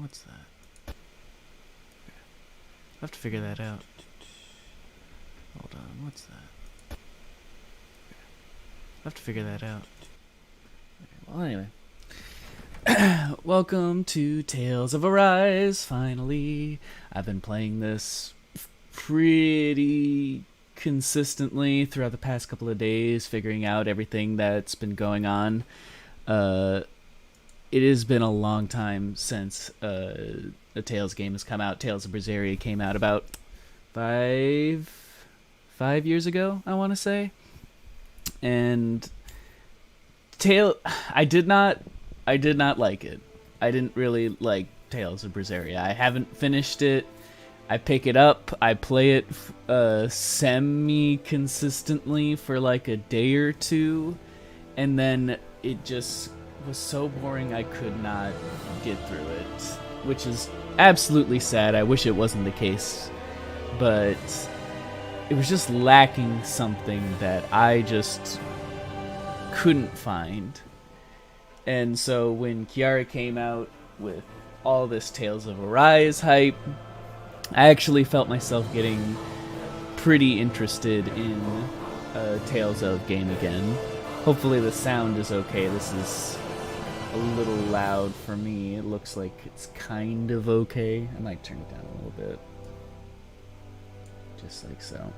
what's that? I have to figure that out. Hold on, what's that? I have to figure that out. Well, anyway. Welcome to Tales of Arise, finally. I've been playing this pretty consistently throughout the past couple of days, figuring out everything that's been going on. It has been a long time since a Tales game has come out. Tales of Berseria came out about five years ago, I want to say. And I did not like it. I didn't really like Tales of Berseria. I haven't finished it. I pick it up. I play it semi-consistently for like a day or two. And then it just was so boring I could not get through it. Which is absolutely sad. I wish it wasn't the case. But it was just lacking something that I just couldn't find. And so when Kisara came out with all this Tales of Arise hype, I actually felt myself getting pretty interested in Tales of game again. Hopefully the sound is okay. This is a little loud for me. It looks like it's kind of okay. I might turn it down a little bit. Just like so.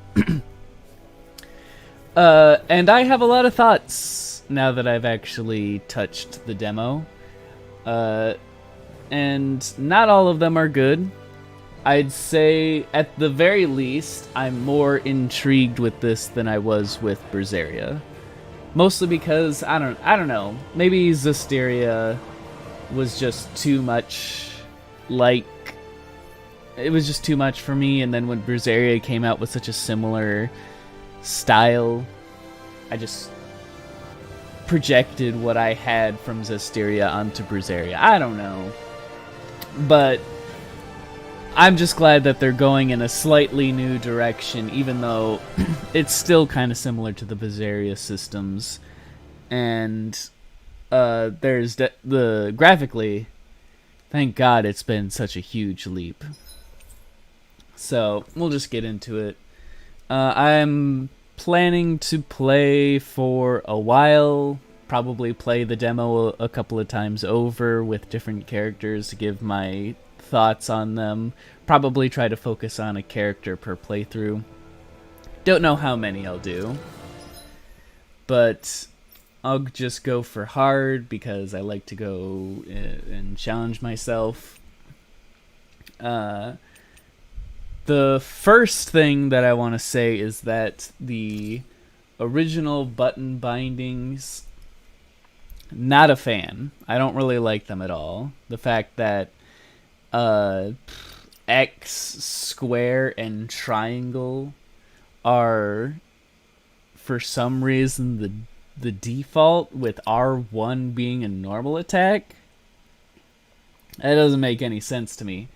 And I have a lot of thoughts now that I've actually touched the demo. And not all of them are good. I'd say, at the very least, I'm more intrigued with this than I was with Berseria. Mostly because, I don't know, maybe Zestiria was just too much, like, it was just too much for me, and then when Berseria came out with such a similar style, I just projected what I had from Zestiria onto Berseria. I don't know. But I'm just glad that they're going in a slightly new direction, even though it's still kind of similar to the Berseria systems. And there's the graphically, thank God it's been such a huge leap. So we'll just get into it. I'm planning to play for a while, probably play the demo a couple of times over with different characters to give my thoughts on them. Probably try to focus on a character per playthrough. Don't know how many I'll do, but I'll just go for hard because I like to go and challenge myself. The first thing that I want to say is that the original button bindings, not a fan. I don't really like them at all. The fact that X, square, and triangle are, for some reason, the default, with R1 being a normal attack. That doesn't make any sense to me.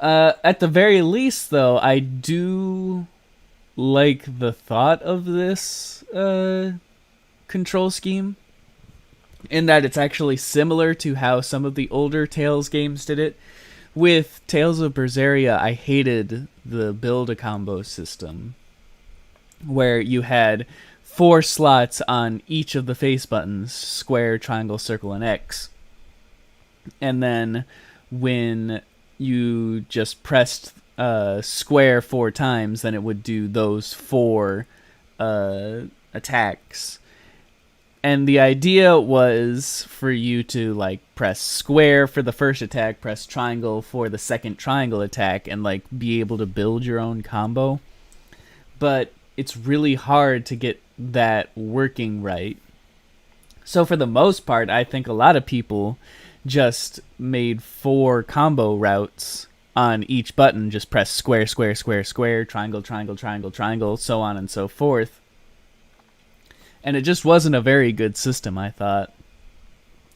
At the very least, though, I do like the thought of this control scheme, in that it's actually similar to how some of the older Tales games did it. With Tales of Berseria, I hated the build-a-combo system, where you had 4 slots on each of the face buttons, square, triangle, circle, and X. And then when you just pressed square 4 times, then it would do those 4 attacks. And the idea was for you to, like, press square for the first attack, press triangle for the second triangle attack, and, like, be able to build your own combo. But it's really hard to get that working right. So for the most part, I think a lot of people just made 4 combo routes on each button. Just press square, square, square, square, triangle, triangle, triangle, triangle, so on and so forth. And it just wasn't a very good system, I thought.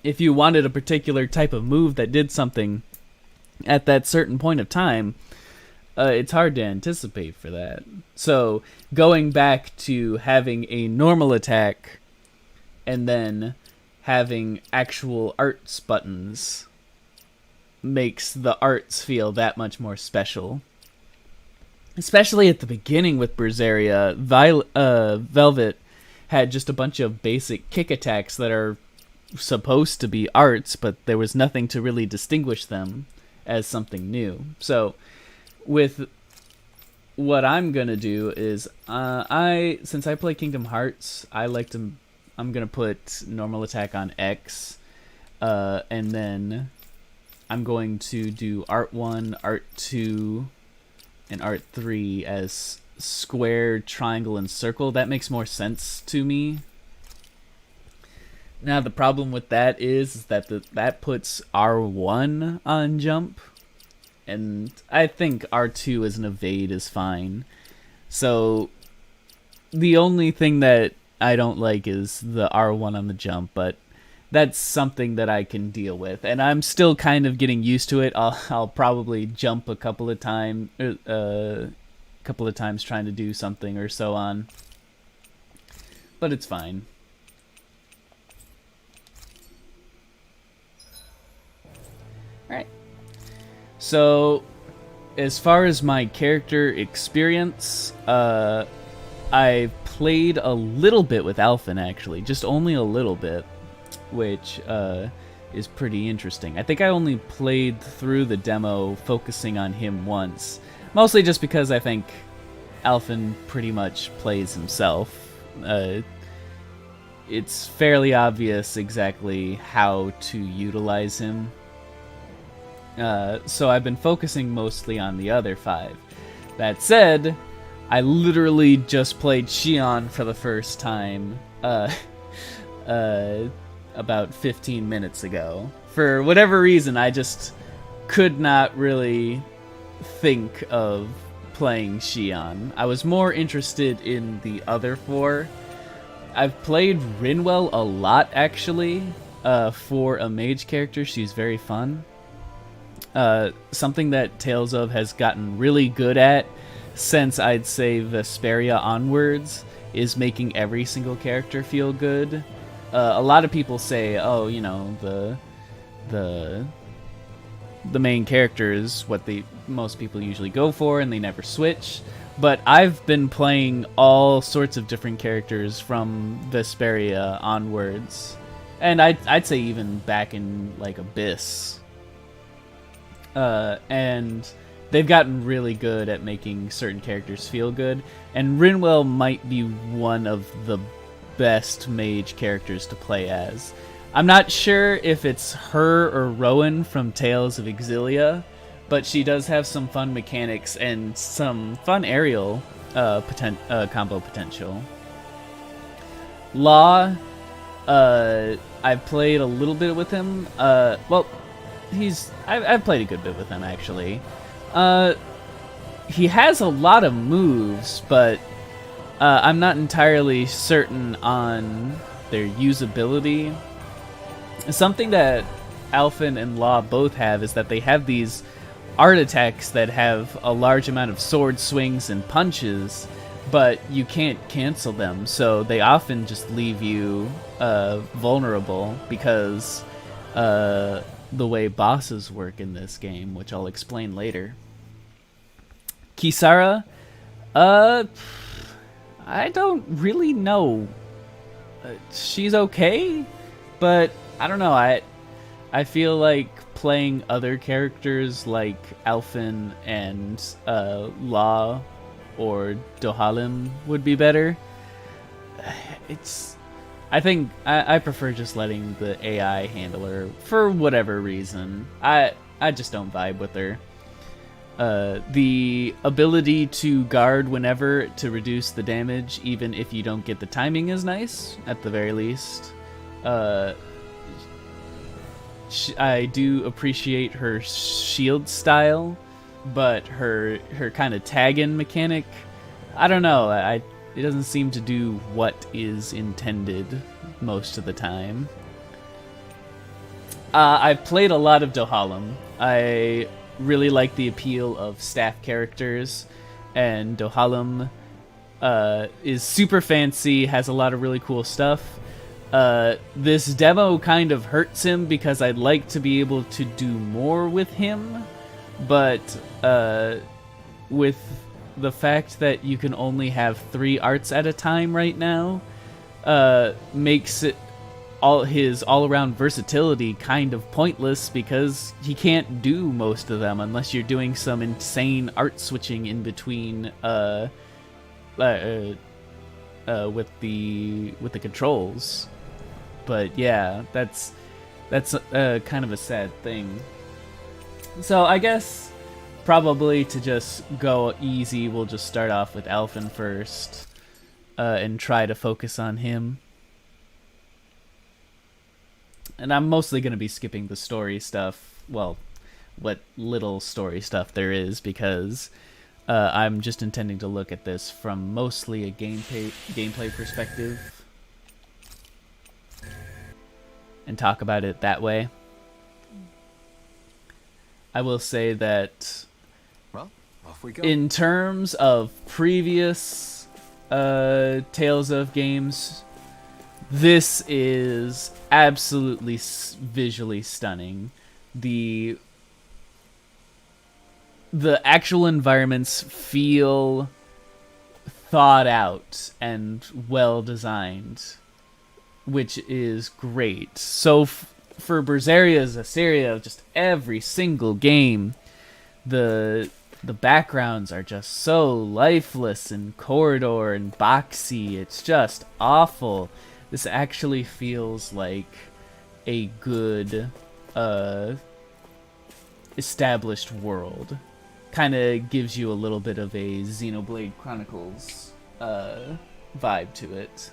If you wanted a particular type of move that did something at that certain point of time, it's hard to anticipate for that. So going back to having a normal attack and then having actual arts buttons makes the arts feel that much more special. Especially at the beginning with Berseria, Velvet had just a bunch of basic kick attacks that are supposed to be arts, but there was nothing to really distinguish them as something new. So with what I'm gonna do is since I play Kingdom Hearts, I'm gonna put normal attack on X, and then I'm going to do Art 1, Art 2, and Art 3 as square, triangle, and circle. That makes more sense to me. Now the problem with that is that that puts R1 on jump, and I think R2 as an evade is fine. So the only thing that I don't like is the R1 on the jump, but that's something that I can deal with, and I'm still kind of getting used to it. I'll probably jump a couple of times trying to do something or so on, but it's fine. Alright. So, as far as my character experience, I played a little bit with Elfin, actually. Just only a little bit, which is pretty interesting. I think I only played through the demo focusing on him once. Mostly just because I think Elfin pretty much plays himself. It's fairly obvious exactly how to utilize him. So I've been focusing mostly on the other 5. That said, I literally just played Xion for the first time about 15 minutes ago. For whatever reason, I just could not really think of playing Xion. I was more interested in the other 4. I've played Rinwell a lot, actually. For a mage character, she's very fun. Something that Tales of has gotten really good at since I'd say Vesperia onwards is making every single character feel good. A lot of people say, oh, you know, the main character is what most people usually go for and they never switch. But I've been playing all sorts of different characters from Vesperia onwards. And I'd say even back in like Abyss. And they've gotten really good at making certain characters feel good, and Rinwell might be one of the best mage characters to play as. I'm not sure if it's her or Rowan from Tales of Exilia, but she does have some fun mechanics and some fun aerial combo potential. Law, I've played a little bit with him. Well, I've played a good bit with him, actually. He has a lot of moves, but I'm not entirely certain on their usability. Something that Elfin and Law both have is that they have these art attacks that have a large amount of sword swings and punches, but you can't cancel them, so they often just leave you vulnerable because the way bosses work in this game, which I'll explain later. Kisara, I don't really know. She's okay, but I don't know. I feel like playing other characters like Elfin and Law or Dohalim would be better. I think I prefer just letting the AI handle her for whatever reason. I just don't vibe with her. The ability to guard whenever to reduce the damage, even if you don't get the timing, is nice, at the very least. I do appreciate her shield style, but her kind of tag-in mechanic, I don't know, it doesn't seem to do what is intended most of the time. I've played a lot of Dohalim. I really like the appeal of staff characters, and Dohalim is super fancy, has a lot of really cool stuff. This demo kind of hurts him because I'd like to be able to do more with him, but with the fact that you can only have 3 arts at a time right now, makes it his all-around versatility kind of pointless, because he can't do most of them unless you're doing some insane art switching in between with the controls. But yeah, that's kind of a sad thing. So I guess probably to just go easy, we'll just start off with Elfin first, and try to focus on him. And I'm mostly going to be skipping the story stuff, well, what little story stuff there is, because I'm just intending to look at this from mostly a gameplay perspective and talk about it that way. I will say that, well, off we go. In terms of previous Tales of games, this is absolutely visually stunning. The actual environments feel thought out and well designed, which is great. So for Berzeria's Assyria, just every single game, the backgrounds are just so lifeless and corridor and boxy. It's just awful. This actually feels like a good established world. Kind of gives you a little bit of a Xenoblade Chronicles vibe to it,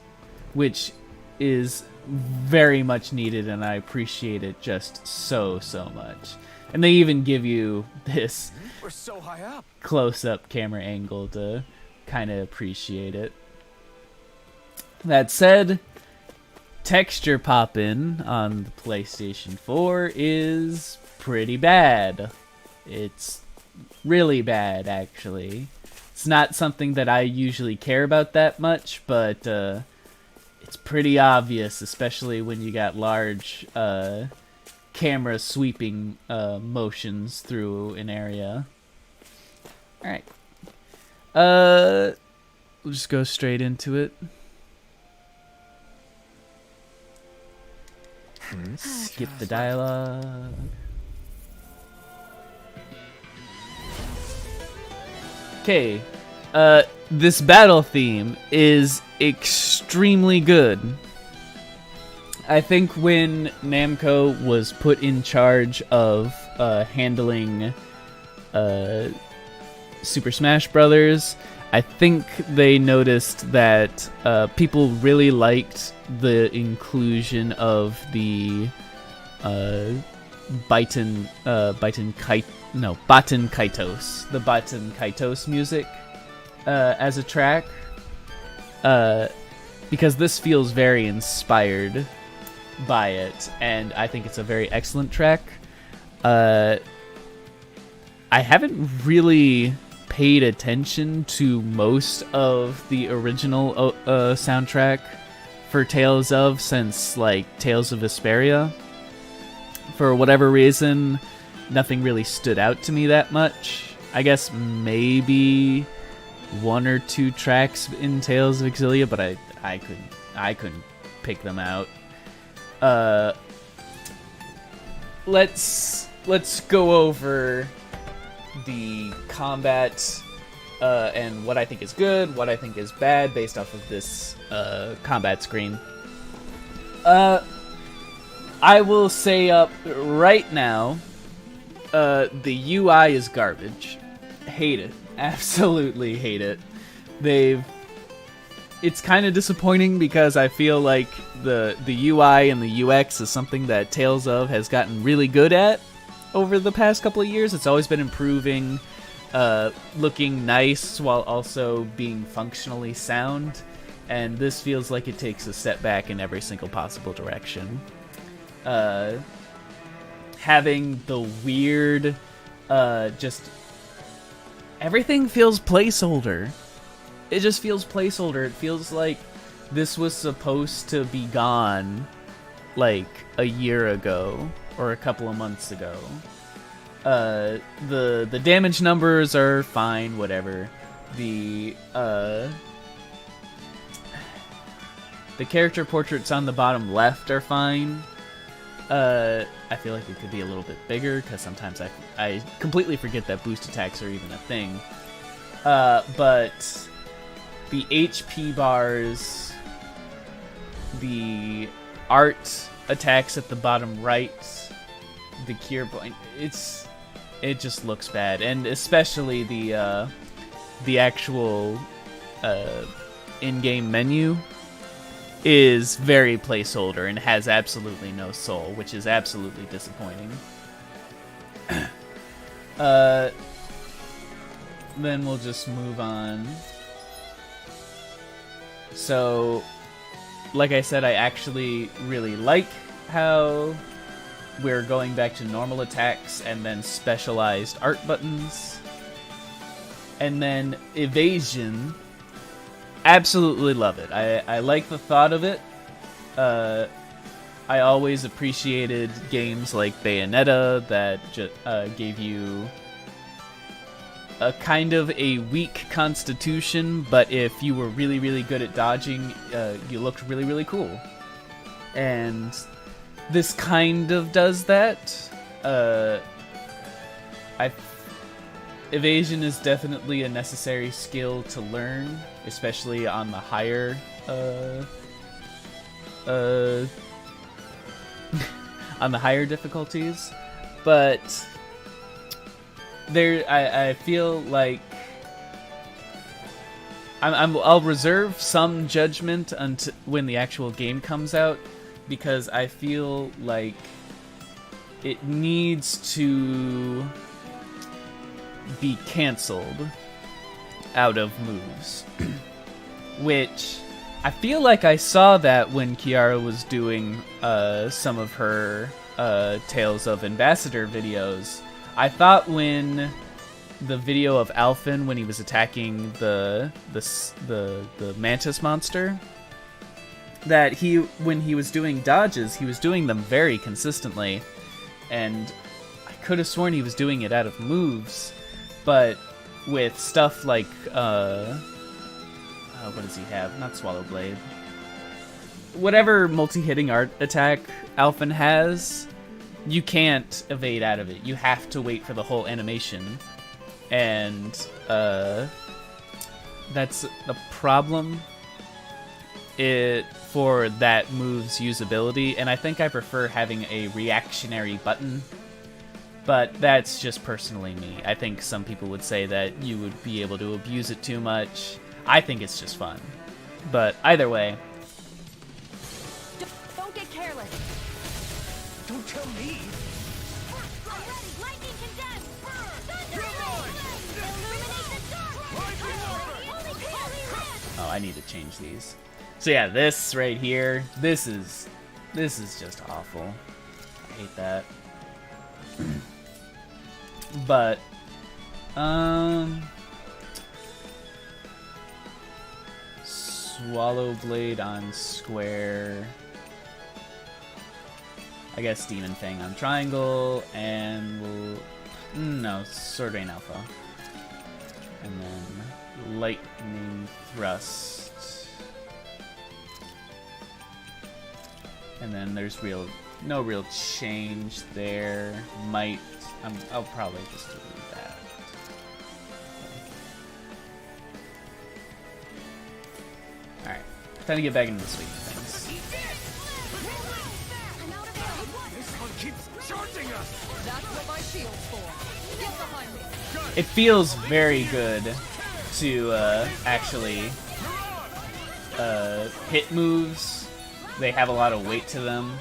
which is very much needed, and I appreciate it just so much. And they even give you this We're so high up. close-up camera angle to kind of appreciate it. That said, texture poppin' on the PlayStation 4 is pretty bad. It's really bad, actually. It's not something that I usually care about that much, but it's pretty obvious, especially when you got large camera sweeping motions through an area. Alright. We'll just go straight into it. Skip the dialogue. Okay, this battle theme is extremely good. I think when Namco was put in charge of handling Super Smash Brothers, I think they noticed that people really liked the inclusion of the Baten Kaitos, the Baten Kaitos music as a track, because this feels very inspired by it, and I think it's a very excellent track. I haven't really paid attention to most of the original soundtrack for Tales of since like Tales of Vesperia. For whatever reason, nothing really stood out to me that much. I guess maybe 1 or 2 tracks in Tales of Exilia, but I couldn't pick them out. Let's go over the combat and what I think is good, what I think is bad based off of this combat screen. I will say up right now, the UI is garbage. Hate it. Absolutely hate it. It's kind of disappointing because I feel like the UI and the UX is something that Tales of has gotten really good at over the past couple of years. It's always been improving, looking nice while also being functionally sound, and this feels like it takes a step back in every single possible direction. Having the weird, just everything feels placeholder. It just feels placeholder. It feels like this was supposed to be gone like a year ago or a couple of months ago. The damage numbers are fine, whatever. The character portraits on the bottom left are fine. I feel like it could be a little bit bigger because sometimes I completely forget that boost attacks are even a thing. But the HP bars, the art attacks at the bottom right, the cure point, it just looks bad, and especially the actual in-game menu is very placeholder and has absolutely no soul, which is absolutely disappointing. Then we'll just move on. So, like I said, I actually really like how we're going back to normal attacks and then specialized art buttons. And then evasion. Absolutely love it. I like the thought of it. I always appreciated games like Bayonetta that gave you a kind of a weak constitution, but if you were really, really good at dodging, you looked really, really cool. And this kind of does that. Evasion is definitely a necessary skill to learn, especially on the higher on the higher difficulties. But I feel like I'll reserve some judgment until when the actual game comes out, because I feel like it needs to be canceled out of moves. Which I feel like I saw that when Kisara was doing some of her Tales of Ambassador videos. I thought when the video of Elfin, when he was attacking the mantis monster, that when he was doing dodges, he was doing them very consistently, and I could have sworn he was doing it out of moves. But with stuff like what does he have? Not Swallow Blade. Whatever multi-hitting art attack Elfin has, you can't evade out of it. You have to wait for the whole animation. And that's the problem for that move's usability. And I think I prefer having a reactionary button. But that's just personally me. I think some people would say that you would be able to abuse it too much. I think it's just fun. But either way. Don't get careless. Don't tell me. I'm ready. Lightning condemned. Thunder illuminate. Oh, I need to change these. So yeah, this right here, this is just awful. I hate that. But Swallow Blade on square. I guess Demon Fang on triangle, and no, Sword Rain Alpha. And then Lightning Thrust. And then there's no real change there. I'll probably just do that. Alright, time to get back into the swing of things. This one keeps charging us. That's what my shield's for. Get behind me. It feels very good to actually hit moves. They have a lot of weight to them.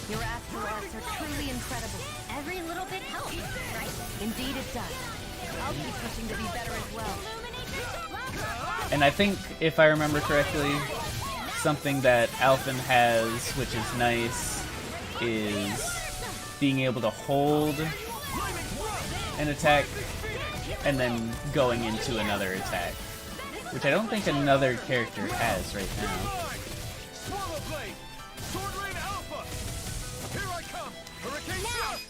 Your astral arts are truly incredible. Every little bit helps, right? Indeed it does. I'll keep pushing to be better as well. And I think, if I remember correctly, something that Elfin has, which is nice, is being able to hold an attack and then going into another attack, which I don't think another character has right now. Swallow Blade! Sword Lane Alpha! Here I come! Hurricane Thrust!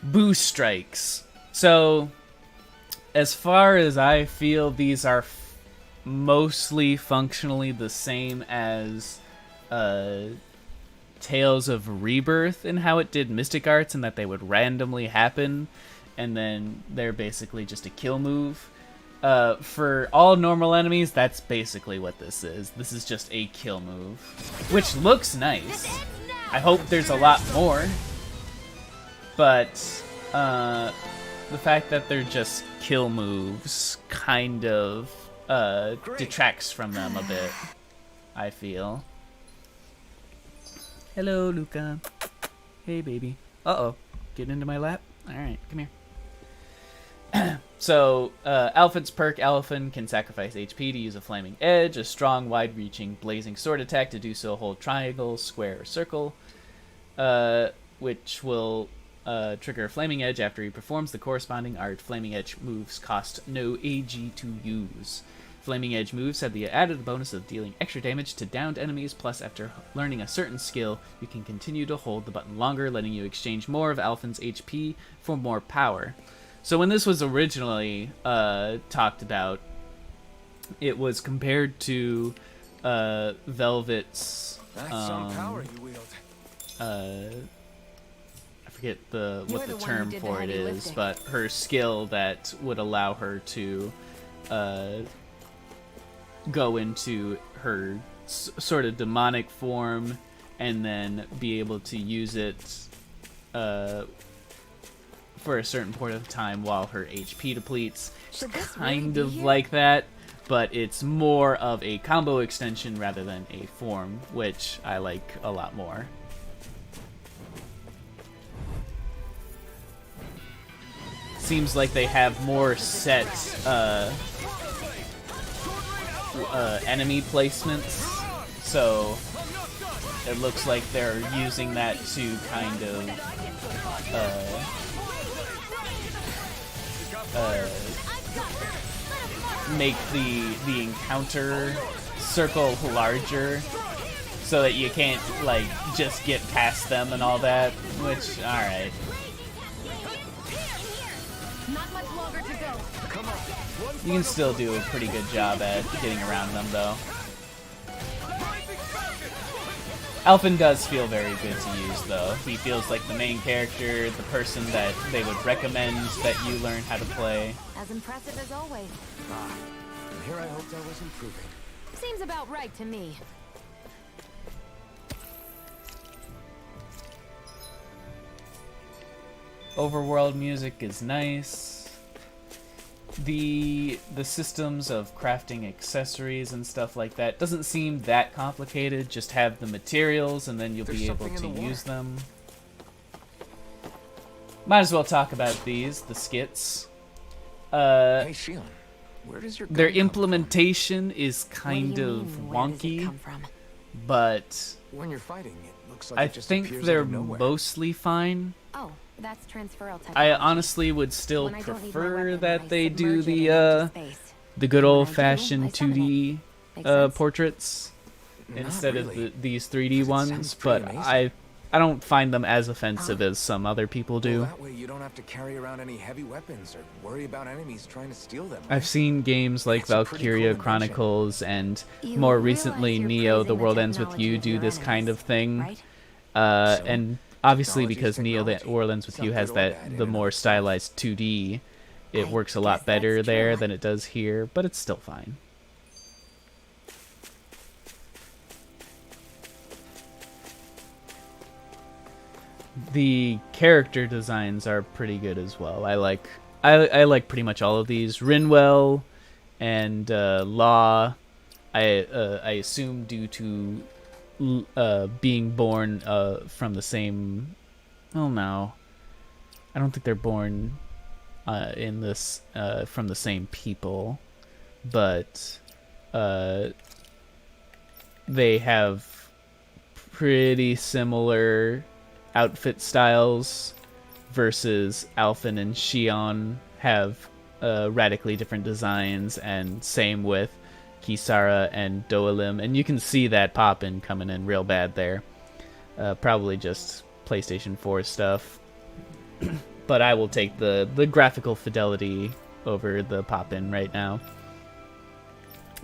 Boost strikes. So, as far as I feel, these are mostly functionally the same as Tales of Rebirth in how it did Mystic Arts, and that they would randomly happen, and then they're basically just a kill move. For all normal enemies, that's basically what this is. This is just a kill move, which looks nice. I hope there's a lot more, but the fact that they're just kill moves kind of detracts from them a bit, I feel. Hello, Luca. Hey, baby. Uh-oh. Getting into my lap? Alright, come here. So, Elfin's perk, Elfin can sacrifice HP to use a Flaming Edge, a strong, wide-reaching, blazing sword attack. To do so, hold triangle, square, or circle, which will trigger a Flaming Edge after he performs the corresponding art. Flaming Edge moves cost no AG to use. Flaming Edge moves have the added bonus of dealing extra damage to downed enemies, plus after learning a certain skill, you can continue to hold the button longer, letting you exchange more of Elfin's HP for more power. So when this was originally talked about, it was compared to Velvet's... That's some power you wield. I forget what the term for it is, but her skill that would allow her to go into her sort of demonic form and then be able to use it for a certain point of time while her HP depletes. It's kind of like that, but it's more of a combo extension rather than a form, which I like a lot more. Seems like they have more set enemy placements, so it looks like they're using that to kind of make the encounter circle larger, so that you can't like just get past them and all that. Which, all right. Not much longer to go. You can still do a pretty good job at getting around them, though. Elfin does feel very good to use, though. He feels like the main character, the person that they would recommend that you learn how to play. As impressive as always. And here I hoped I was improving. Seems about right to me. Overworld music is nice. The systems of crafting accessories and stuff like that doesn't seem that complicated. Just have the materials and then you'll be able to use them. Might as well talk about these, the skits. Hey, Shion, where does your gun Their come from? implementation is kind of wonky, but When you're fighting, it looks like I it just think appears they're out of nowhere. mostly fine. Oh, that's transferal technology. I honestly would still When I don't need my prefer weapon, that I they do submerge it in empty the space. good When I do, old-fashioned I summon 2D Makes sense? portraits Not instead really. of these 3D It ones, sounds but pretty amazing. I don't find them as offensive as some other people do. Well, that way you don't have to carry around any heavy weapons or worry about enemies trying to steal them. I've seen games like It's a pretty cool Valkyria invention. Chronicles and You more realize recently you're Neo: The praising World the Ends With technology You of do your this kind of enemies, thing. right? And obviously Technology's because Neo: The technology. World Ends With You Some has good or that bad in the and more of itself. stylized 2D, it I works a guess lot better that's there true. than it does here, but it's still fine. The character designs are pretty good as well. I like pretty much all of these. Rinwell and Law, I assume due to being born from the same. Oh no, I don't think they're born in this from the same people, but they have pretty similar outfit styles versus Elfin and Shion, have radically different designs, and same with Kisara and Doelim, and you can see that poppin' coming in real bad there. Probably just PlayStation 4 stuff. But I will take the graphical fidelity over the pop-in right now.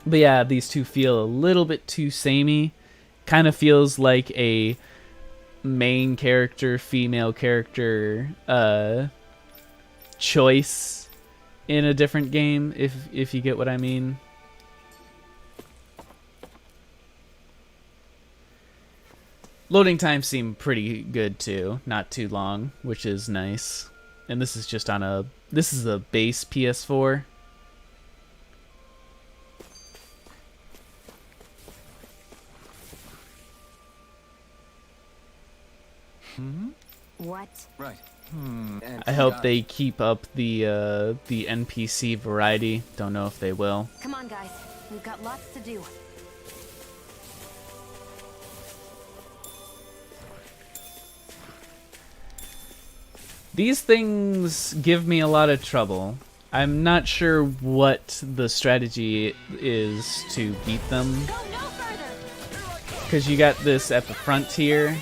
But yeah, these two feel a little bit too samey. Kind of feels like a main character, female character choice in a different game, if you get what I mean. Loading times seem pretty good too, not too long, which is nice. And this is just on a base PS4. What? Right. I hope they keep up the NPC variety. Don't know if they will. Come on, guys. We've got lots to do. These things give me a lot of trouble. I'm not sure what the strategy is to beat them. Go no further. Because you got this at the front here.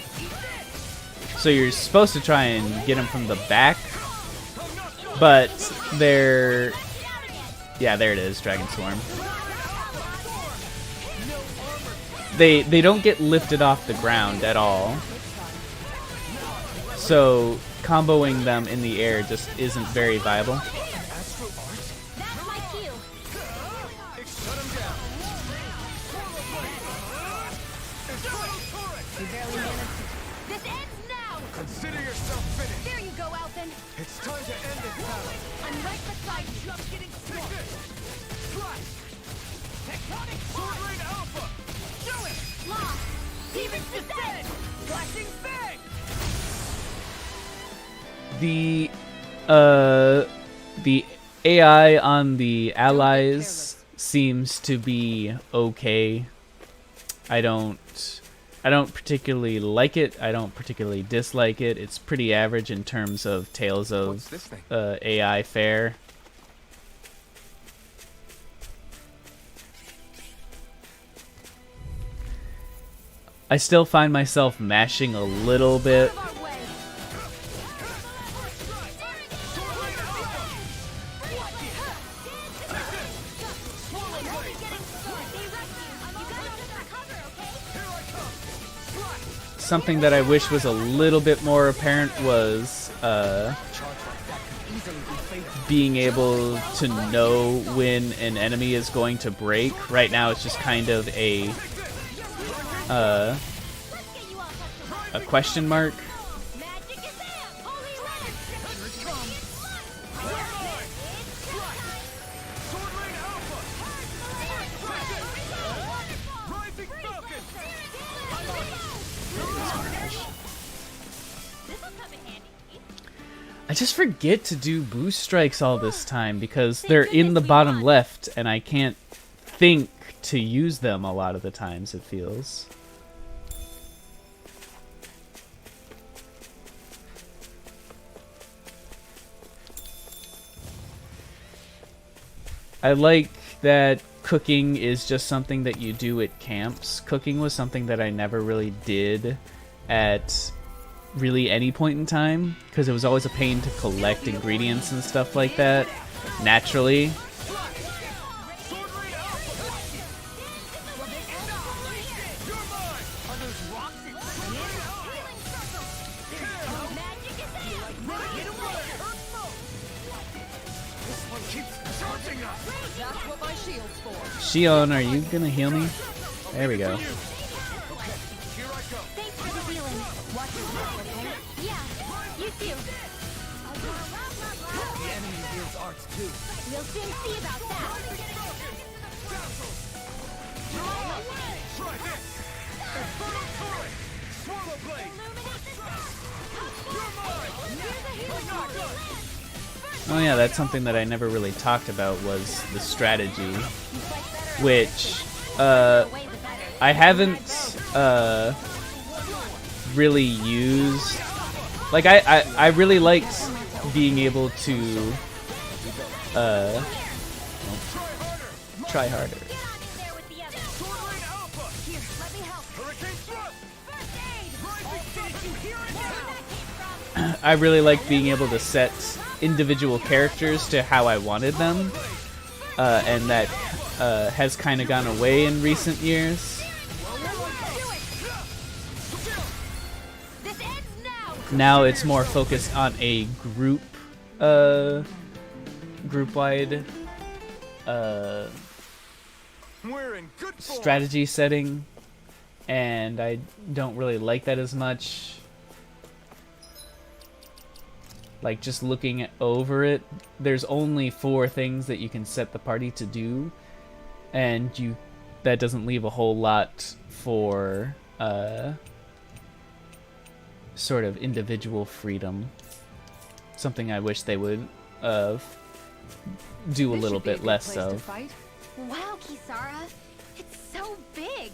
So you're supposed to try and get them from the back. But they're... Yeah, there it is, Dragon Swarm. They don't get lifted off the ground at all. So comboing them in the air just isn't very viable. That's my cue. Shut him down. You barely managed to... This ends now! Consider yourself finished. There you go, Elfin. It's time to end this battle. I'm right beside you. Just getting Take strong. this. Flash. Tectonic sword rain alpha. Do it. Lost. Demons descend. Flashing bang. The AI on the allies seems to be okay. I don't particularly like it. I don't particularly dislike it. It's pretty average in terms of Tales What's of this thing? AI fare. I still find myself mashing a little bit. Out of our way. Something that I wish was a little bit more apparent was being able to know when an enemy is going to break. Right now it's just kind of a question mark. Magic is there. Holy relic. Sword rain alpha. Rising falcon. This'll come in handy. I just forget to do boost strikes all this time because they're in the bottom left and I can't think to use them a lot of the times, it feels. I like that cooking is just something that you do at camps. Cooking was something that I never really did at really any point in time because it was always a pain to collect ingredients and stuff like that naturally. That's what my shield's for. Shion, are you gonna heal me? There we go. Here I go. Thanks for the healing. Watch your step, okay? Yeah, you too. The enemy wields arts too. We'll soon see about that. Try this. Infernal turret. Swallow blade. You're mine. Oh yeah, that's something that I never really talked about was the strategy, which I haven't really used. Like I really liked being able to try harder. Get on in there with the others. Sword Lane Alpha! Here, let me help. Hurricane Thrust! First aid. Rising Finish you here and Where now! that came from? I really like being able to set individual characters to how I wanted them, and that has kind of gone away in recent years. This ends now. Now it's more focused on a group-wide We're in good form. strategy setting, and I don't really like that as much. Like, just looking over it, there's only 4 things that you can set the party to do, and that doesn't leave a whole lot for sort of individual freedom. Something I wish they would do a little bit less of. Wow, Kisara, it's so big.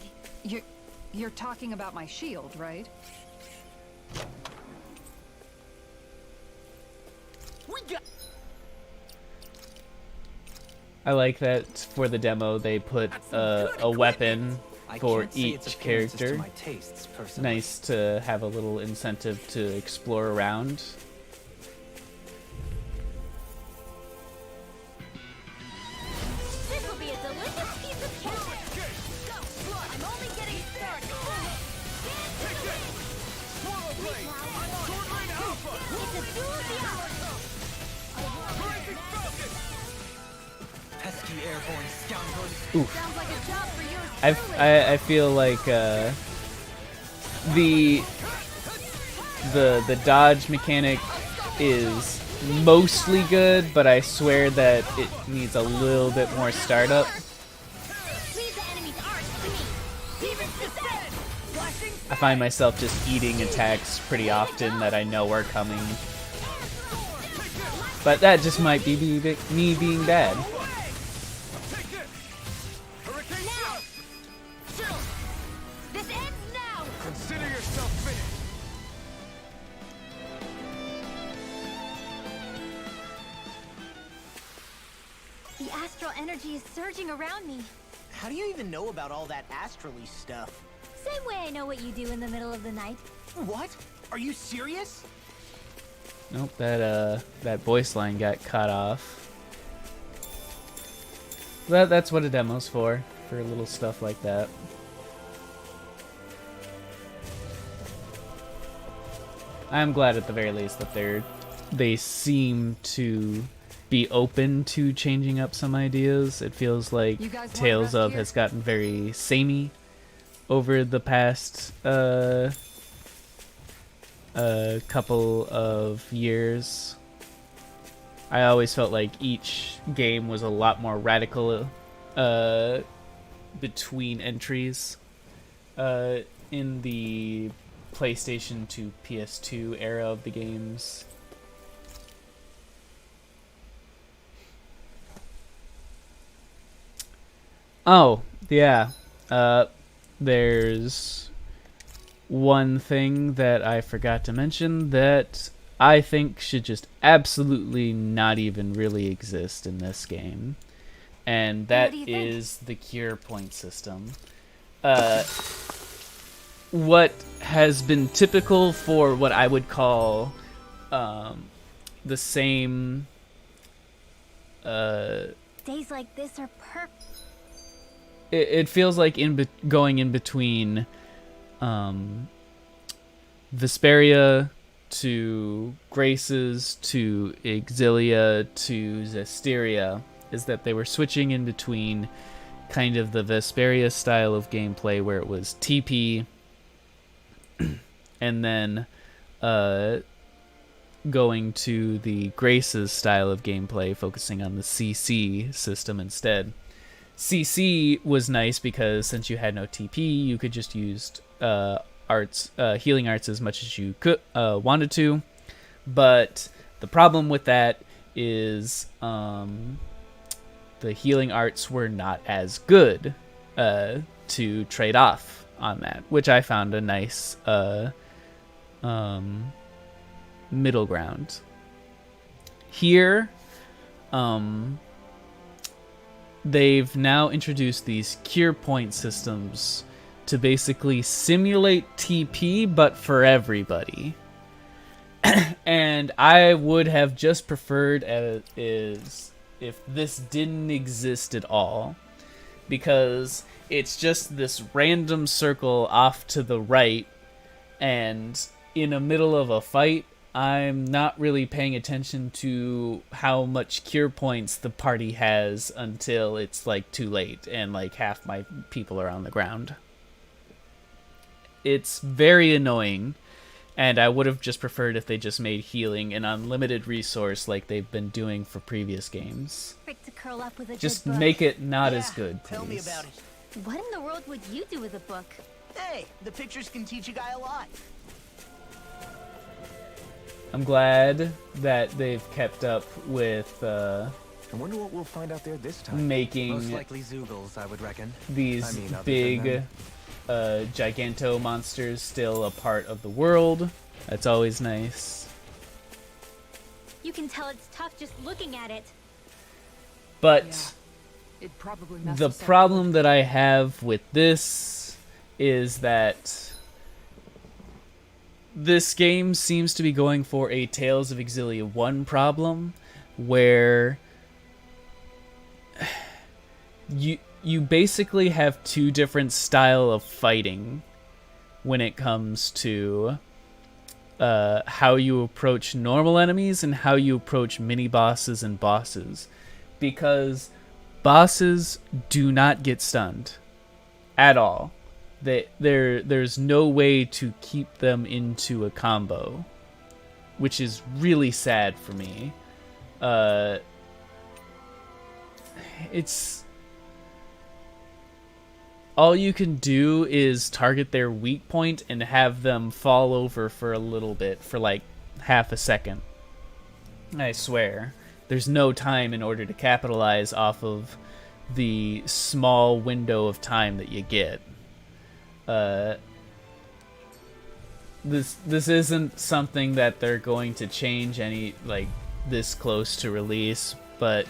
You're talking about my shield, right? We got I like that for the demo they put a weapon for each character. Nice to have a little incentive to explore around. This will be a delicious piece of cake. Go, I'm only getting started. Swallow Blade! Sword Lane Alpha! It's a doozy hour. Rising Falcon! Pesky airborne scoundrels. Sounds like a job for you. I feel like the dodge mechanic is mostly good, but I swear that it needs a little bit more startup. Leave the enemy's arch to me. Demons descend. Flashing. I find myself just eating attacks pretty often that I know are coming. But that just might be me being bad. Take it! Hurricane Thrust! Chill! This ends now. Consider yourself finished. The astral energy is surging around me. How do you even know about all that astrally stuff? Same way I know what you do in the middle of the night. What? Are you serious? Nope, that voice line got cut off. That's what a demo's for little stuff like that. I'm glad at the very least that they seem to be open to changing up some ideas. It feels like You guys want Tales rest of here? has gotten very samey over the past couple of years. I always felt like each game was a lot more radical between entries in the PlayStation to PS2 era of the games. Oh, yeah. There's one thing that I forgot to mention that I think should just absolutely not even really exist in this game. And that do you think? is the cure point system. What has been typical for what I would call the same Days like this are perfect. it feels like going in between Vesperia to Graces to Exilia to Zestiria is that they were switching in between kind of the Vesperia style of gameplay where it was TP and then going to the Graces style of gameplay focusing on the CC system instead. CC was nice because since you had no TP, you could just use healing arts as much as you could wanted to. But the problem with that is the healing arts were not as good to trade off on that, which I found a nice middle ground. Here, they've now introduced these cure point systems to basically simulate TP, but for everybody. And I would have just preferred is if this didn't exist at all, because it's just this random circle off to the right, and in the middle of a fight, I'm not really paying attention to how much cure points the party has until it's like too late and like half my people are on the ground. It's very annoying, and I would have just preferred if they just made healing an unlimited resource like they've been doing for previous games. Quick to curl up with a Just good book. make it not Yeah, as good, please. Tell me about it. What in the world would you do with a book? Hey, the pictures can teach a guy a lot. I'm glad that they've kept up with I wonder what we'll find out there this time. making Most likely Zoogles, I would reckon. these I mean, other than big them. giganto monsters still a part of the world. That's always nice. You can tell it's tough just looking at it. But Yeah. It probably messed the us up. problem that I have with this is that this game seems to be going for a Tales of Exilia 1 problem, where you basically have two different style of fighting when it comes to how you approach normal enemies and how you approach mini bosses and bosses, because bosses do not get stunned at all. There's no way to keep them into a combo, which is really sad for me. It's all you can do is target their weak point and have them fall over for a little bit, for like half a second. I swear, there's no time in order to capitalize off of the small window of time that you get. This isn't something that they're going to change any like this close to release, but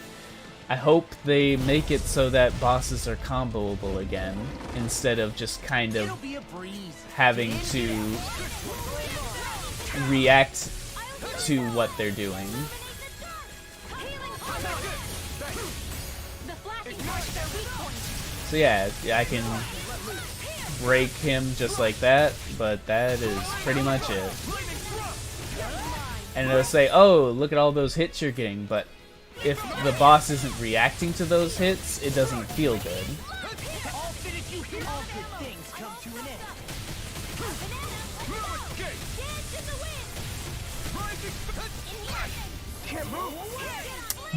I hope they make it so that bosses are comboable again, instead of just kind It'll of be a breeze. having to react to what they're doing. So yeah, I can break him just like that, but that is pretty much it. And it'll say, oh, look at all those hits you're getting, but if the boss isn't reacting to those hits, it doesn't feel good. All good things come to an end.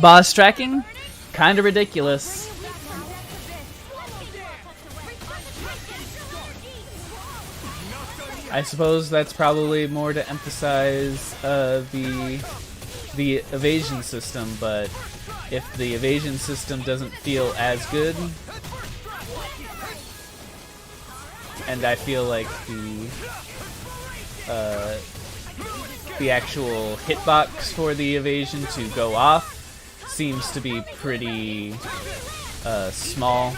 Boss tracking? Kinda ridiculous. I suppose that's probably more to emphasize the evasion system, but if the evasion system doesn't feel as good, and I feel like the actual hitbox for the evasion to go off seems to be pretty small,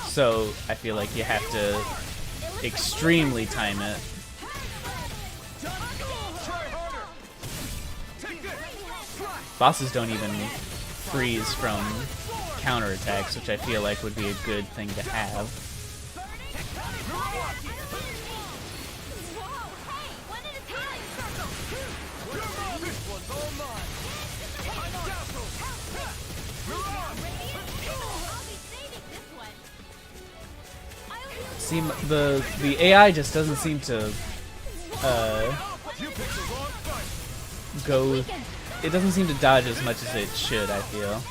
so I feel like you have to extremely time it. Bosses don't even freeze from counterattacks, which I feel like would be a good thing to have. See, the AI just doesn't seem to go. It doesn't seem to dodge as much as it should, I feel.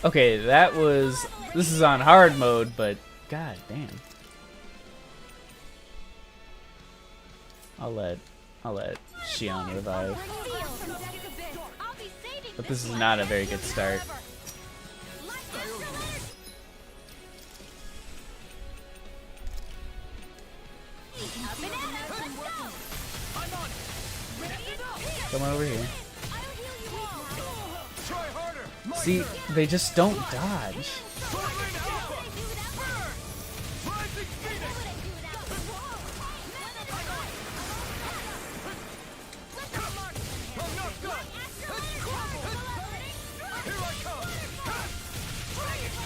Okay, that was. This is on hard mode, but god damn. I'll let Shion revive. But this is not a very good start. Come on over here. Try harder. See, they just don't dodge. Swordling Alpha. Rising Phoenix. Come on. I'm not done. Here I come.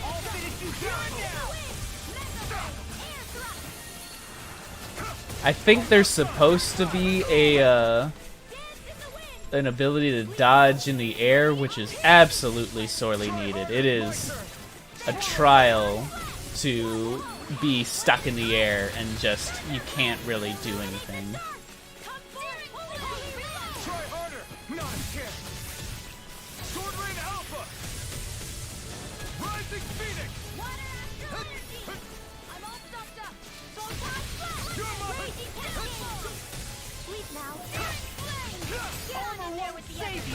I'll finish you down now. I think there's supposed to be a an ability to dodge in the air, which is absolutely sorely needed. It is a trial to be stuck in the air and just you can't really do anything. Try harder. Not a chance. Swordling Alpha. Rising Phoenix. You're mine.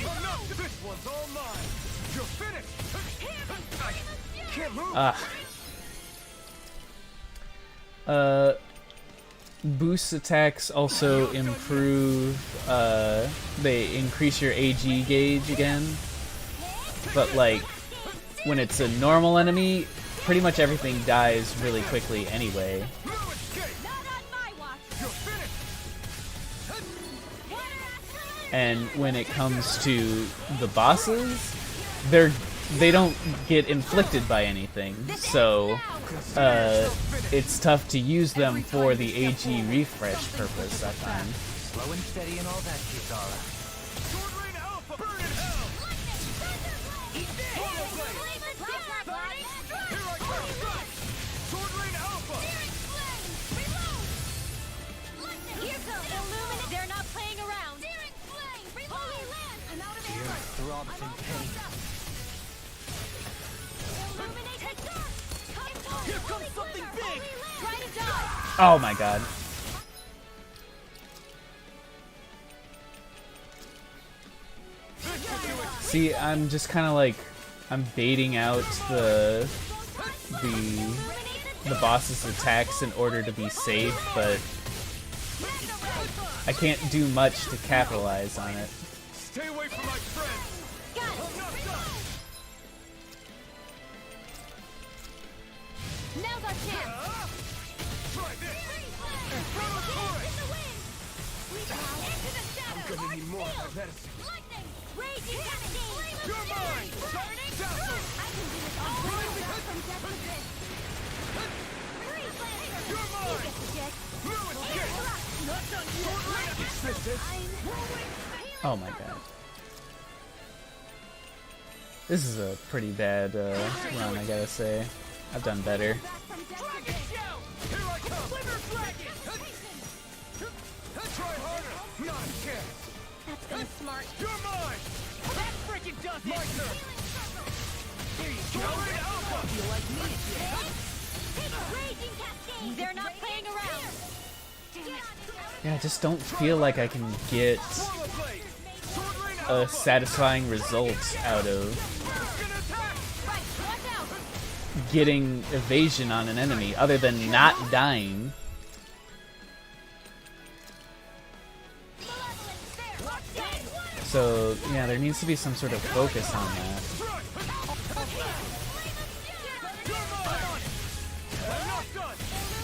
I'm not. This one's all mine. You're finished. I can't move. Boost attacks also improve, they increase your AG gauge again, but like, when it's a normal enemy, pretty much everything dies really quickly anyway. No escape. You're finished. And when it comes to the bosses, they don't get inflicted by anything, so it's tough to use them for the AG refresh purpose, I find. Slow and steady and all that, Kisara. Swordling Alpha. Burn in hell. Here I come. Swordling Alpha. They're not playing around. I'm out of ammo. Throbs in pain. Here comes something big. Try to dodge. Oh my god. See, I'm just kind of like, I'm baiting out the boss's attacks in order to be safe, but I can't do much to capitalize on it. Stay away from my friends. I'm not done. Now's our chance. Try this. I'm gonna need more of that medicine. You're mine. Dazzle. You're mine. No escape. Oh my god. This is a pretty bad run, I gotta say. I've done better. Dragon shout. Here I come. Try harder. Not a chance. That's been smart. You're mine. That freaking does it. My turn. Swordling Alpha. Raging cascade. They're not playing around. Yeah, I just don't feel like I can get Swallow blade. Swordling a Alpha. satisfying result out of Gonna attack. Right, watch out. getting evasion on an enemy other than not dying. So, yeah, there needs to be some sort of focus on that. I'm not done.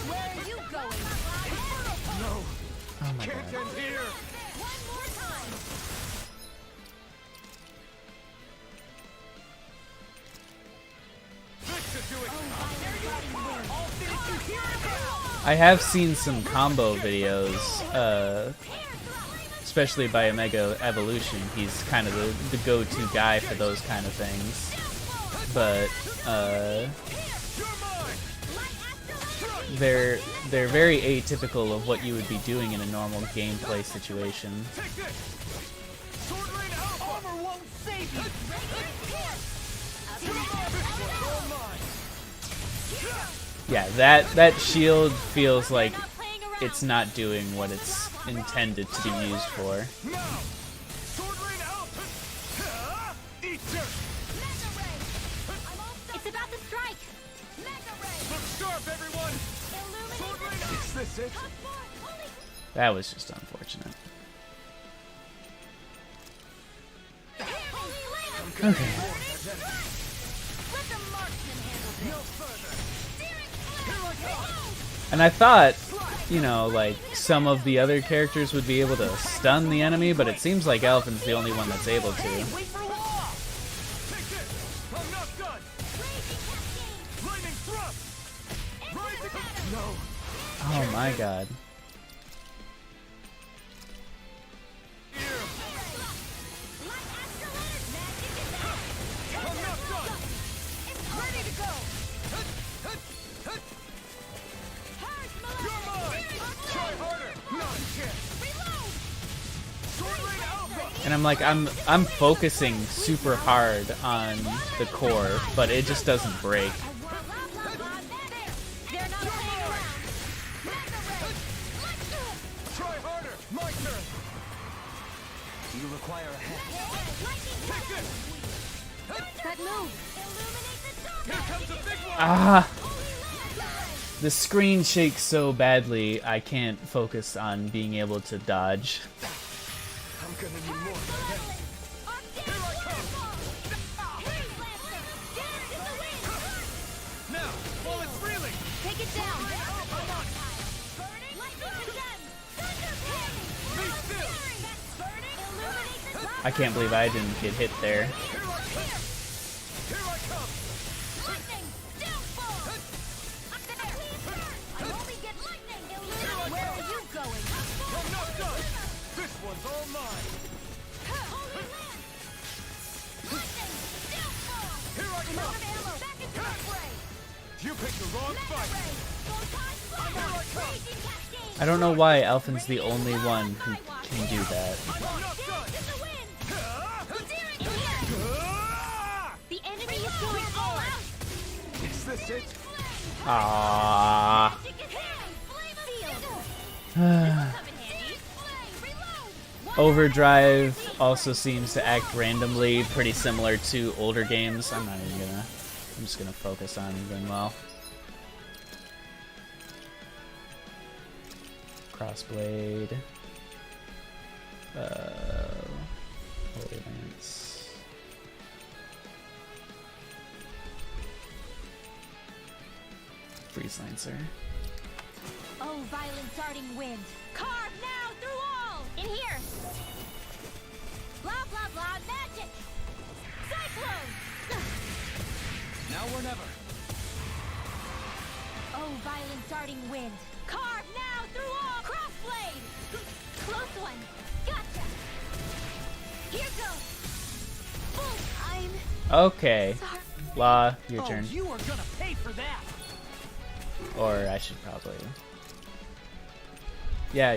Where are you going? No. Oh my Can't god. end here. One more time. This should do it. I have seen some combo videos, especially by Omega Evolution. He's kind of the go-to guy for those kind of things. But they're very atypical of what you would be doing in a normal gameplay situation. Take this. Swordling Alpha. Armor won't save you. All mine. Yeah, that shield feels like it's not doing what it's intended to be used for. Now. Swordling Alpha. Eat dirt. It's about to strike. Look sharp, everyone. Is this it? That was just unfortunate. Okay. And I thought, you know, like, some of the other characters would be able to stun the enemy, but it seems like Elfin's the only one that's able to. Wait for a wall! Take this! I'm not done! Lightning thrust! Rising! No! Oh my god. I'm not done! Ready to go! You're mine! Try harder! Not a chance! Sword Lane Alpha! And I'm like, I'm focusing super hard on the core, but it just doesn't break. They're not playing around. Try harder! My turn! You require a hand. Take this! That move. Here comes a big one! Ah! The screen shakes so badly, I can't focus on being able to dodge. I'm gonna need more than that. Here I come! Now, while it's reeling! Take it down. Be still! I can't believe I didn't get hit there. Here I come! Where are you going? I'm not done! This one's all mine! Here I come! You picked the wrong fight! Here I come! I don't know why Elfin's the only one who can do that. I'm not done! The enemy is going all out. Is this it? Ah. Overdrive also seems to act randomly, pretty similar to older games. I'm just gonna focus on doing well. Crossblade. Holy Lance. Freeze Lancer. Oh, violent darting wind. Carve now through all. In here. Blah, blah, blah, magic. Cyclone. Now or never. Oh, violent darting wind. Carve now through all. Crossblade. Close one. Gotcha. Here goes. Full time. Okay. Sorry. Law, your Oh, turn. you are gonna pay for that. Or I should probably... Yeah.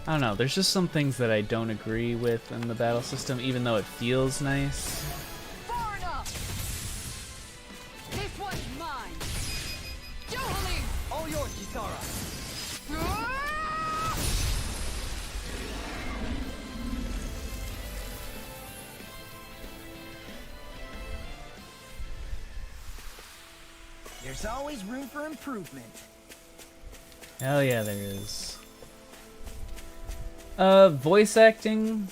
I don't know, there's just some things that I don't agree with in the battle system, even though it feels nice. Far enough. This one's mine. Jubilee. All yours, Kisara. There's always room for improvement. Hell yeah, there is. Voice acting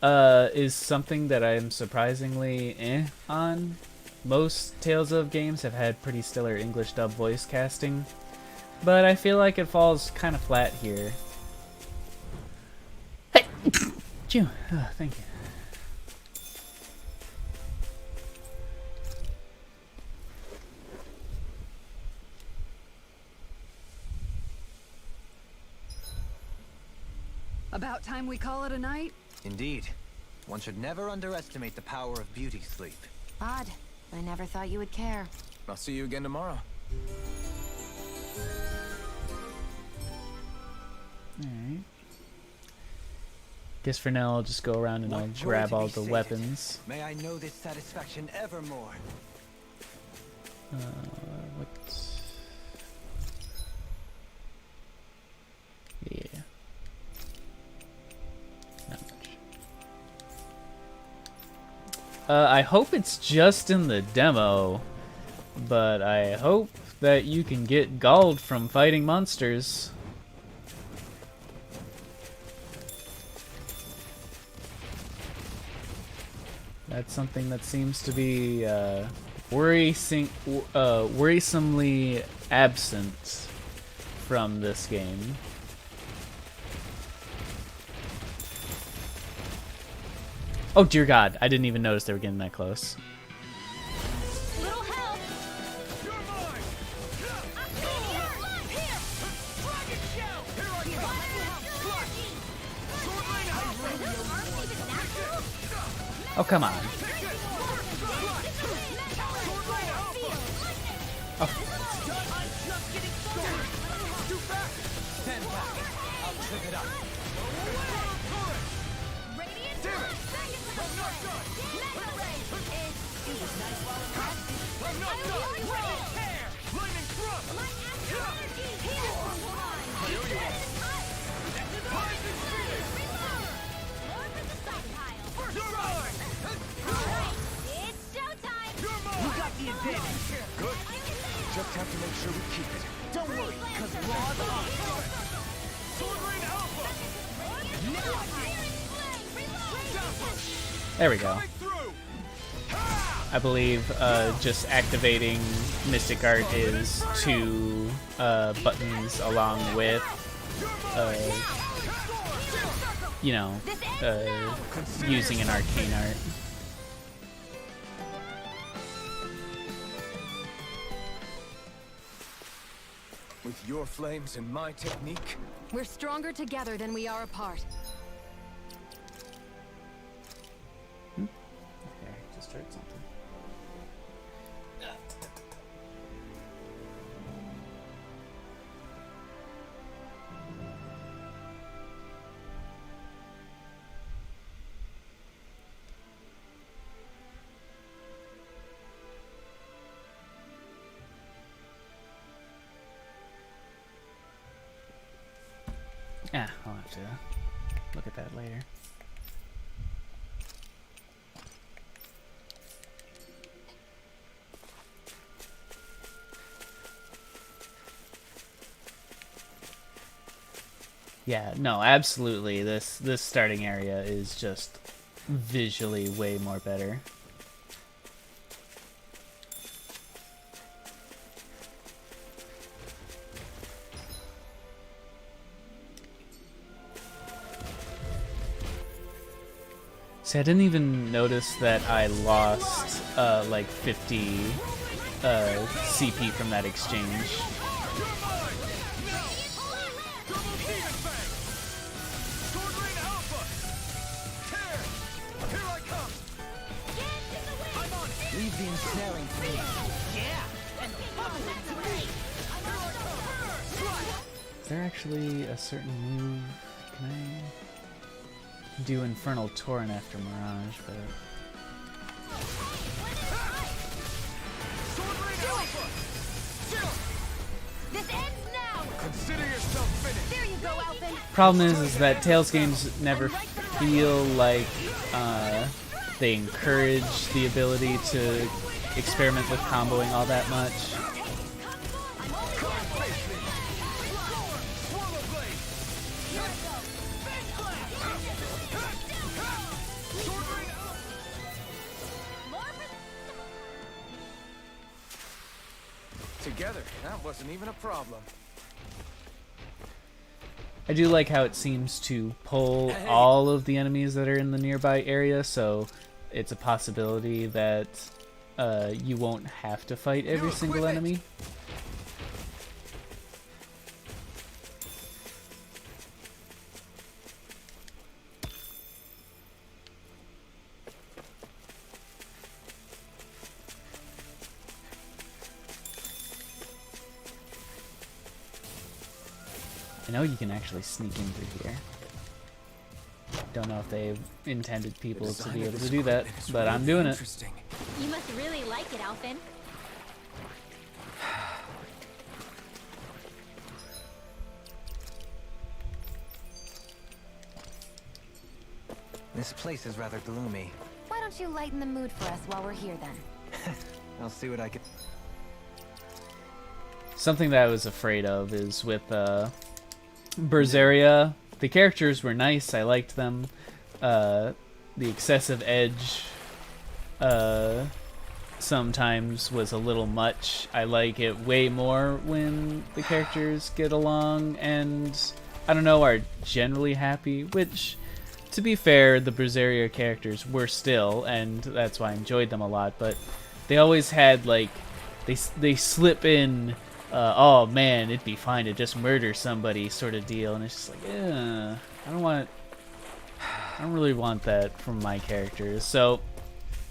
is something that I'm surprisingly on. Most Tales of games have had pretty stellar English dub voice casting, but I feel like it falls kind of flat here. Hey! Chew. Oh, thank you. About time we call it a night? Indeed. One should never underestimate the power of beauty sleep. Odd. I never thought you would care. I'll see you again tomorrow. Alright. Guess for now I'll just go around and I'll What joy grab to all be the sated. weapons. May I know this satisfaction evermore. What? Yeah. Not much. I hope it's just in the demo But I hope that you can get galled from fighting monsters. That's something that seems to be worrisomely absent from this game. Oh dear God, I didn't even notice they were getting that close. Little help. You're mine! Here. Dragon shell. Here I come! Oh, come on. Stand back. I'll trip it up. Just have to make sure we keep it. Don't worry, because Raw's on. Sword Rain Alpha! There we go. Coming through! I believe just activating Mystic Art is 2 buttons along with, you know, using an arcane art. With your flames and my technique, We're stronger together than we are apart. Okay, just heard something. Yeah, I'll have to look at that later. Yeah, no, absolutely. This starting area is just visually way more better. See, I didn't even notice that I lost like 50 CP from that exchange. Leave the ensnaring to me. Is there actually a certain move? Can I do Infernal Torrent after Mirage? But This ends now. Consider yourself finished. There you go, Elfin. problem is that Tales games never feel like they encourage the ability to experiment with comboing all that much. Together, that wasn't even a problem. I do like how it seems to pull all of the enemies that are in the nearby area, so it's a possibility that you won't have to fight every single enemy. I know you can actually sneak in through here. Don't know if they've intended people to be able to do that, but I'm doing it. You must really like it, Elfin. This place is rather gloomy. Why don't you lighten the mood for us while we're here then? I'll see what I can. something that I was afraid of is with Berseria. The characters were nice. I liked them. The excessive edge sometimes was a little much. I like it way more when the characters get along and, I don't know, are generally happy, which, to be fair, the Berseria characters were still, and that's why I enjoyed them a lot, but they always had, like, they slip in, oh man, it'd be fine to just murder somebody sort of deal, and it's just like, I don't really want that from my characters. So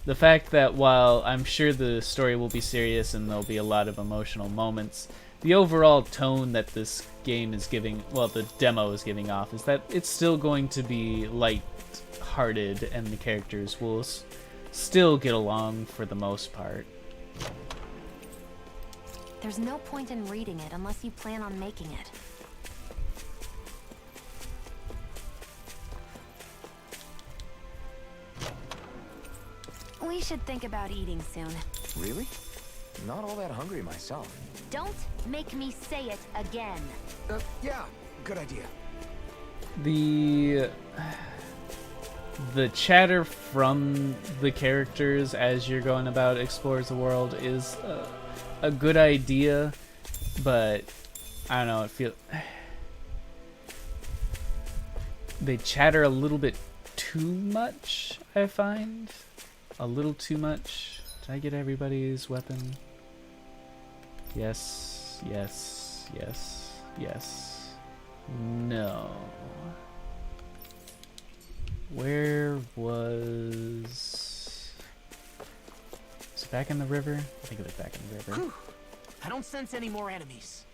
the fact that while I'm sure the story will be serious and there'll be a lot of emotional moments, the overall tone that this game is giving, well, the demo is giving off, is that it's still going to be light-hearted and the characters will still get along for the most part. There's no point in reading it unless you plan on making it. We should think about eating soon. Really? Not all that hungry myself. Don't make me say it again. Yeah, good idea. The chatter from the characters as you're going about Explores the World is a good idea, but I don't know, it feels they chatter a little bit too much, I find. A little too much. Did I get everybody's weapon? Yes, yes, yes, yes. No. Where was... Is it back in the river? I think it was back in the river. Whew. I don't sense any more enemies.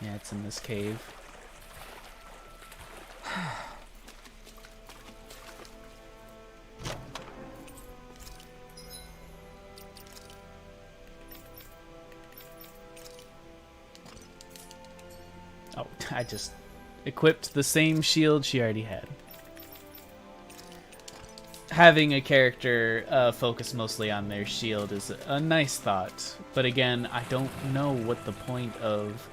Yeah, it's in this cave. Oh, I just equipped the same shield she already had. Having a character focus mostly on their shield is a nice thought, but again, I don't know what the point of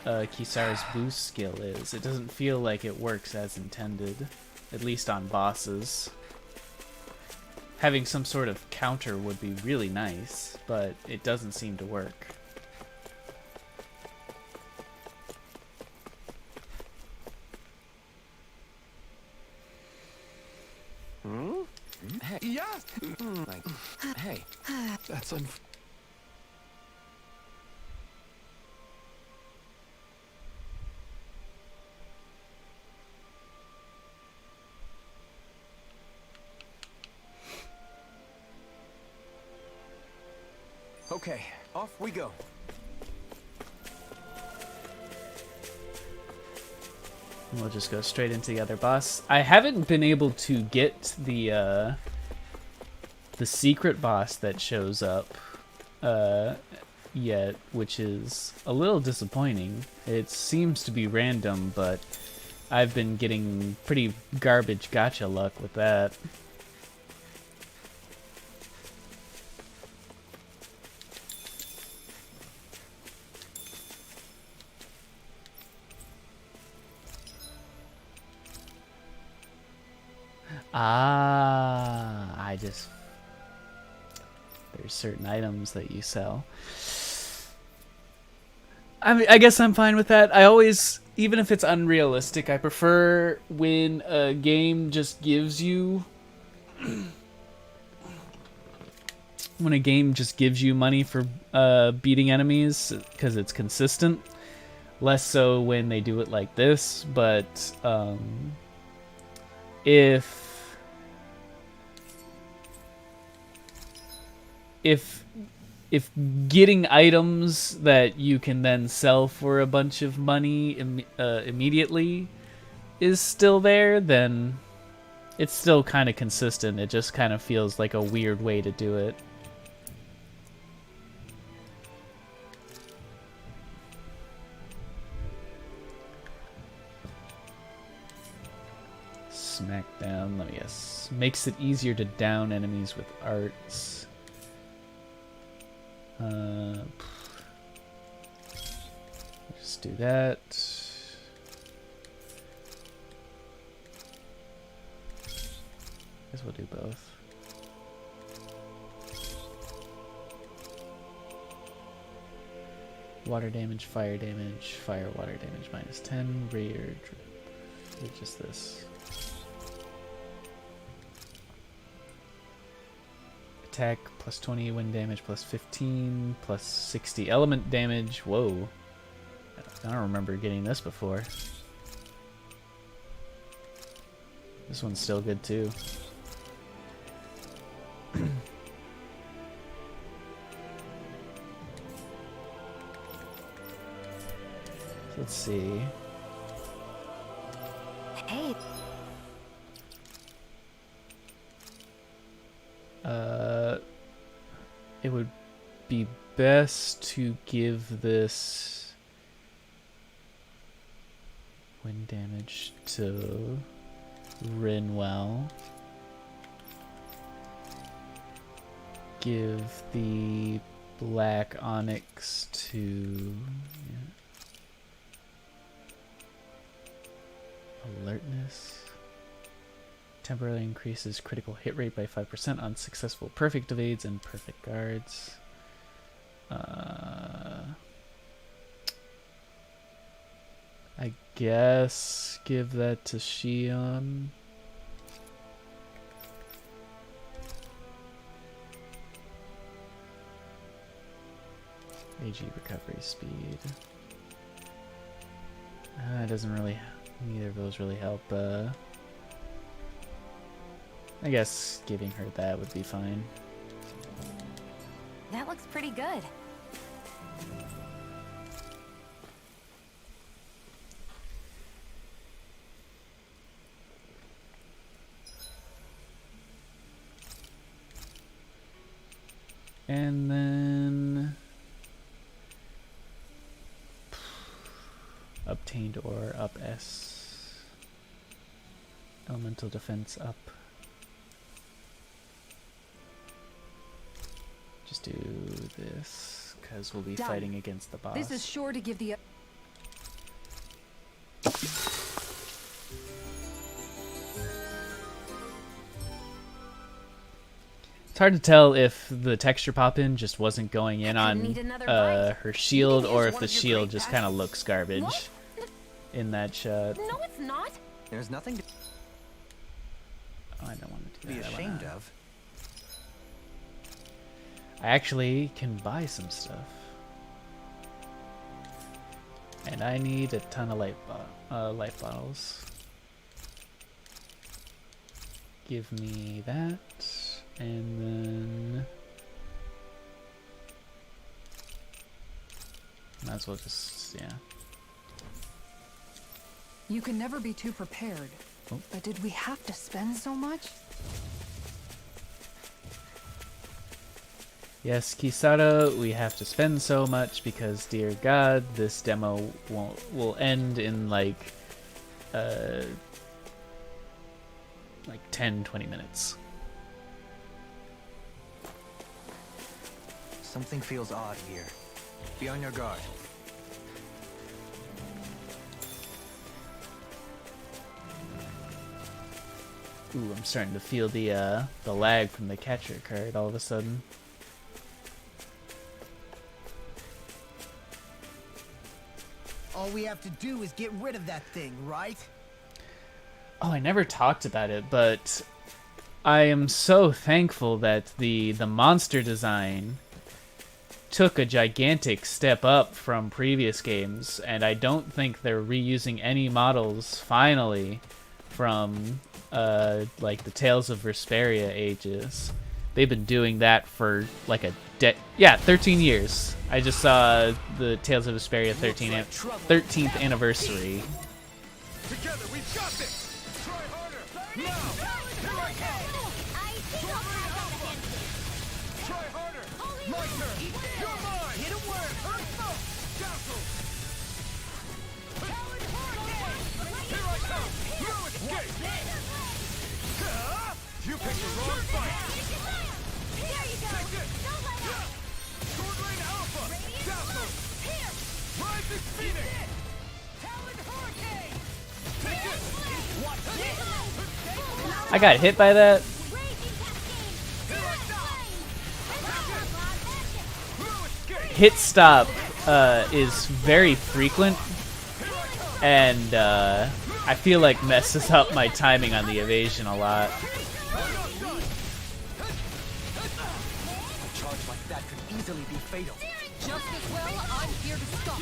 Kisara's boost skill is. It doesn't feel like it works as intended, at least on bosses. Having some sort of counter would be really nice, but it doesn't seem to work. Hey. Yeah. Hey. That's Okay, off we go. We'll just go straight into the other boss. I haven't been able to get the secret boss that shows up yet, which is a little disappointing. It seems to be random, but I've been getting pretty garbage gacha luck with that. There's certain items that you sell. I mean, I guess I'm fine with that. I always, even if it's unrealistic, I prefer when a game just gives you money for beating enemies because it's consistent. Less so when they do it like this, but if getting items that you can then sell for a bunch of money immediately is still there, then it's still kind of consistent. It just kind of feels like a weird way to do it. Smackdown, let me guess. Makes it easier to down enemies with arts. Just do that. Guess we'll do both. Water damage, fire, water damage minus 10, rear, just this. Attack plus 20, wind damage plus 15, plus 60 element damage. Whoa. I don't remember getting this before. This one's still good too. Let's see. Hey. It would be best to give this wind damage to Rinwell. Give the black onyx to alertness. Temporarily increases critical hit rate by 5% on successful perfect evades and perfect guards. I guess give that to Shion. AG recovery speed. It doesn't really, neither of those really help. I guess giving her that would be fine. That looks pretty good. And then obtained ore up S. Elemental defense up. Just do this because we'll be Done. fighting against the boss. This is sure to give the... It's hard to tell if the texture pop-in just wasn't going in on need another bite. her shield, You can or use if one the of your shield great just kind of looks garbage What? in that shot. No, it's not. There's nothing to Oh, I don't want to do be that. I ashamed wanna- of. I actually can buy some stuff. And I need a ton of life bottles. Give me that. And then... might as well just, yeah. You can never be too prepared. Oh. But did we have to spend so much? Yes, Kisara, we have to spend so much because, dear God, this demo will end in like 10-20 minutes. Something feels odd here. Be on your guard. Ooh, I'm starting to feel the lag from the catcher card all of a sudden. All we have to do is get rid of that thing, right? Oh, I never talked about it, but I am so thankful that the monster design took a gigantic step up from previous games, and I don't think they're reusing any models finally from like the Tales of Vesperia ages. They've been doing that for like 13 years. I just saw the Tales of Vesperia 13th anniversary. Together, we've got this! Try harder! Now! Here I come! Try harder! My turn! You're mine! Hit him where? Earth smoke! Dazzle! Here I come! No escape! You picked the wrong fight. There you go. Don't let up. Sword Lane Alpha. Dazzle. Here. Rising Phoenix. Talon Hurricane. Take it. Watch this. I got hit by that. Raging Cascade. Blue escape. Hit stop is very frequent, and I feel like messes up my timing on the evasion a lot. A charge like that could easily be fatal. Just as well, I'm here to stop.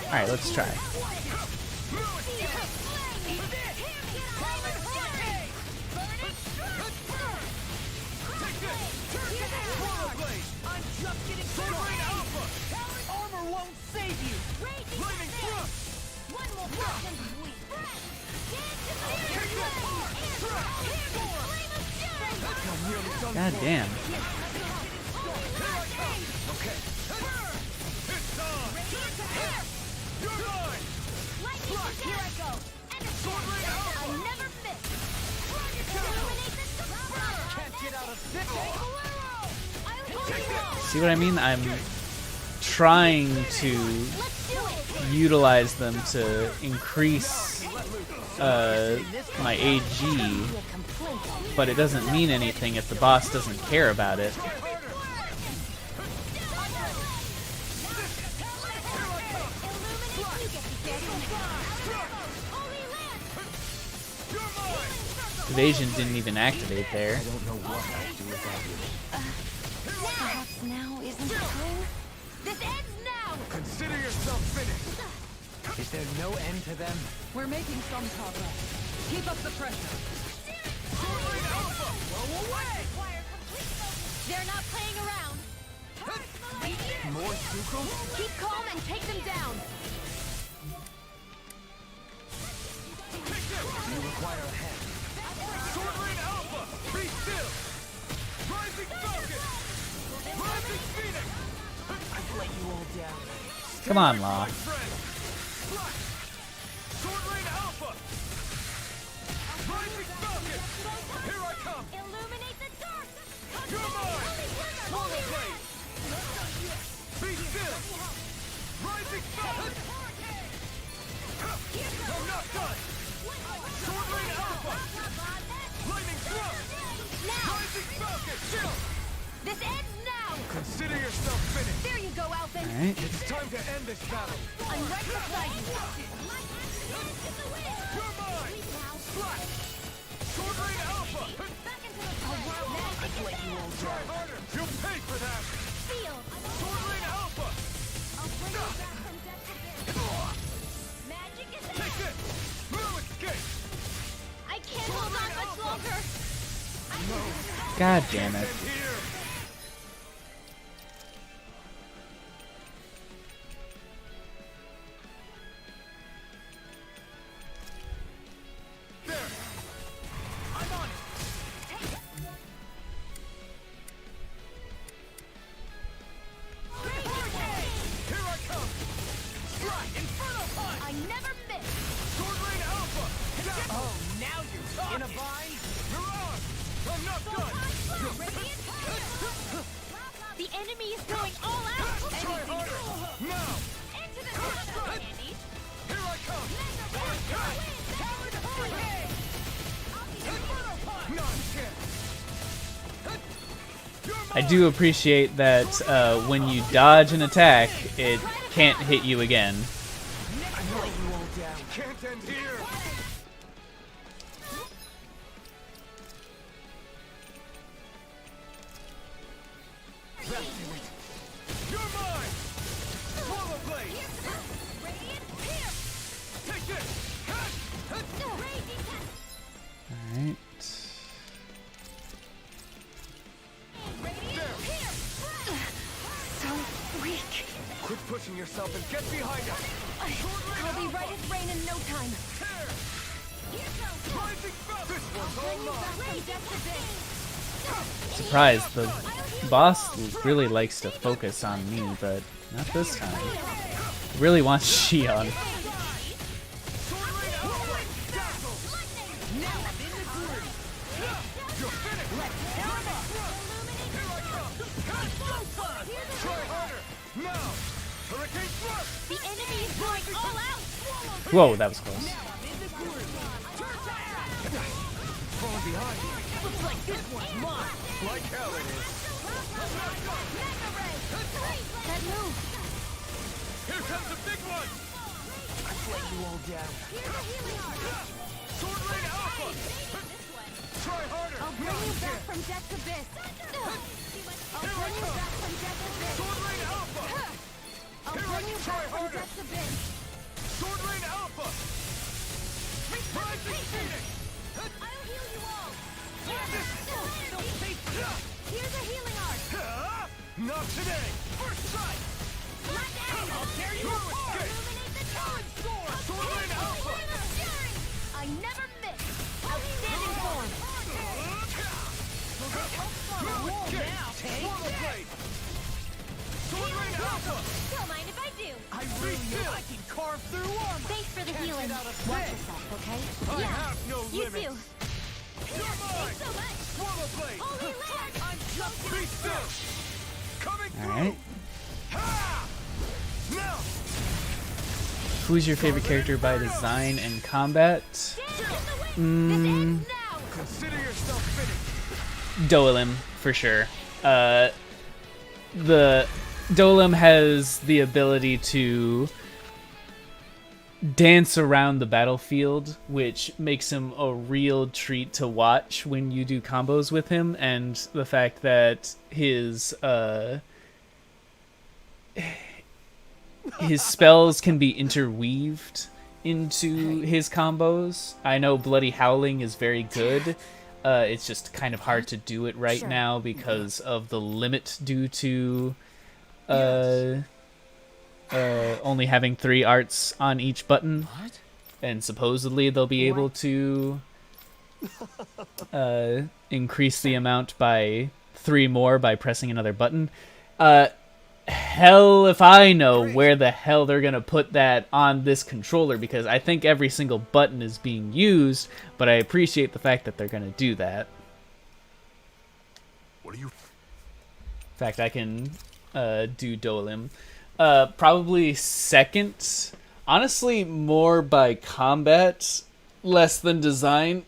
Alright, let's try. I'm just getting started. Armor won't save you. Lightning thrust. One more blast and we God damn. It's on. You're mine. Here I go. Sword Lane Alpha. I never miss. Illuminate the Can't get out of this. See what I mean? I'm trying to Let's do it. utilize them to increase my AG, but it doesn't mean anything if the boss doesn't care about it. Evasion didn't even activate there. Perhaps now isn't the time? This ends now. Consider yourself finished. Is there no end to them? We're making some progress. Keep up the pressure. Sword Lane Alpha. They're not playing around. More Zuko? Keep calm and take them down. You require a hand. Sword Lane Alpha. Be still. Rising Falcon. Rising Phoenix. I've let you all down. Come on, Law. Friend. Sword Lane Alpha. Rising Falcon. Here I come. Illuminate the dark. You're mine. Swallow Blade. Be still. Rising Falcon. I'm not done. Sword Lane Alpha. Lightning thrust. Rising Falcon. Chill. This ends now. Consider yourself finished. There you go, Elfin. Alright. It's time to end this battle. I'm right beside you. You're mine. Slash. Sword Lane Alpha. I've let you all Try down. harder. You'll pay for that. Feel. Sword Lane Alpha. I'll bring you back from death to death. Magic is Take there. this. Blue escape. I can't hold on much longer. God damn it. And here. There. I'm on it. Here I come. Strike. Inferno punch. I never miss. Sword Lane Alpha. Oh, now you're in a bind. You're on. I'm not done. The enemy is going all out. Try harder. Now. Into the top, Andy. Here I come. Talon Hurricane. Inferno punch. Nonsense. I do appreciate that when you dodge an attack, it can't hit you again. I've let you all down. Can't end here. You're mine. Swallow Blade. Radiant here. Take this. Raging Alright. Radiant here. So weak. Quit pushing yourself and get behind us. I'll be right as rain in no time. Tear. Here goes. Rising Falcon. This one's all mine. From death to death. Surprised, the boss really likes to focus on me, but not this time. Really wants Shion. Sword Lane Try harder! Now! Hurricane thrust! The enemy is going all out! Whoa, that was close. Falling behind. Looks like this one's mine. Like hell it is. That move! Here comes the big one! I've let you all down. Here's a healing art! Sword Rain Alpha! Try harder! I'll bring you back from death's abyss! I'll bring you back from death's abyss! Sword Rain Alpha! I'll bring you back from death's abyss! Sword Rain Alpha! Rising Phoenix! I'll heal you all! Yeah. Here's a healing art! Not today! First strike! I'll tear you apart! Illuminate the charge! Sword Rain Alpha! I never miss! Outstanding form! Swallow Blade! Sword Rain Alpha! Don't mind if I do! I really know I can carve through armor. Thanks for the healing! Watch yourself, okay? I have no You limits! too! You're mine! So much! Swallow Blade! Holy land! I'm just Be still! Coming All through! right. Ha! Now! Who's your favorite character by design and combat? This ends now! Consider yourself finished! Dolim, for sure. The Dolim has the ability to dance around the battlefield, which makes him a real treat to watch when you do combos with him, and the fact that his spells can be interweaved into his combos. I know Bloody Howling is very good. It's just kind of hard to do it right Sure. now because of the limit due to only having 3 arts on each button. What? And supposedly they'll be able to increase the amount by 3 more by pressing another button. Hell if I know where the hell they're gonna put that on this controller, because I think every single button is being used, but I appreciate the fact that they're gonna do that. What are you... In fact, I can do Dolim. Probably second. Honestly, more by combat, less than design,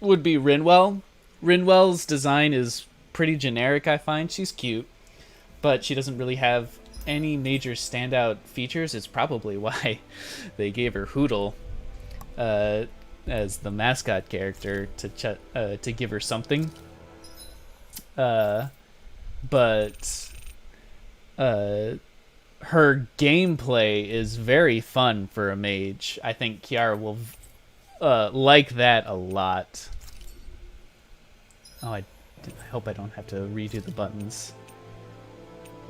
would be Rinwell. Rinwell's design is pretty generic, I find. She's cute, but she doesn't really have any major standout features. It's probably why they gave her Hootle as the mascot character to give her something. But her gameplay is very fun for a mage. I think Kiara will like that a lot. Oh, I hope I don't have to redo the buttons.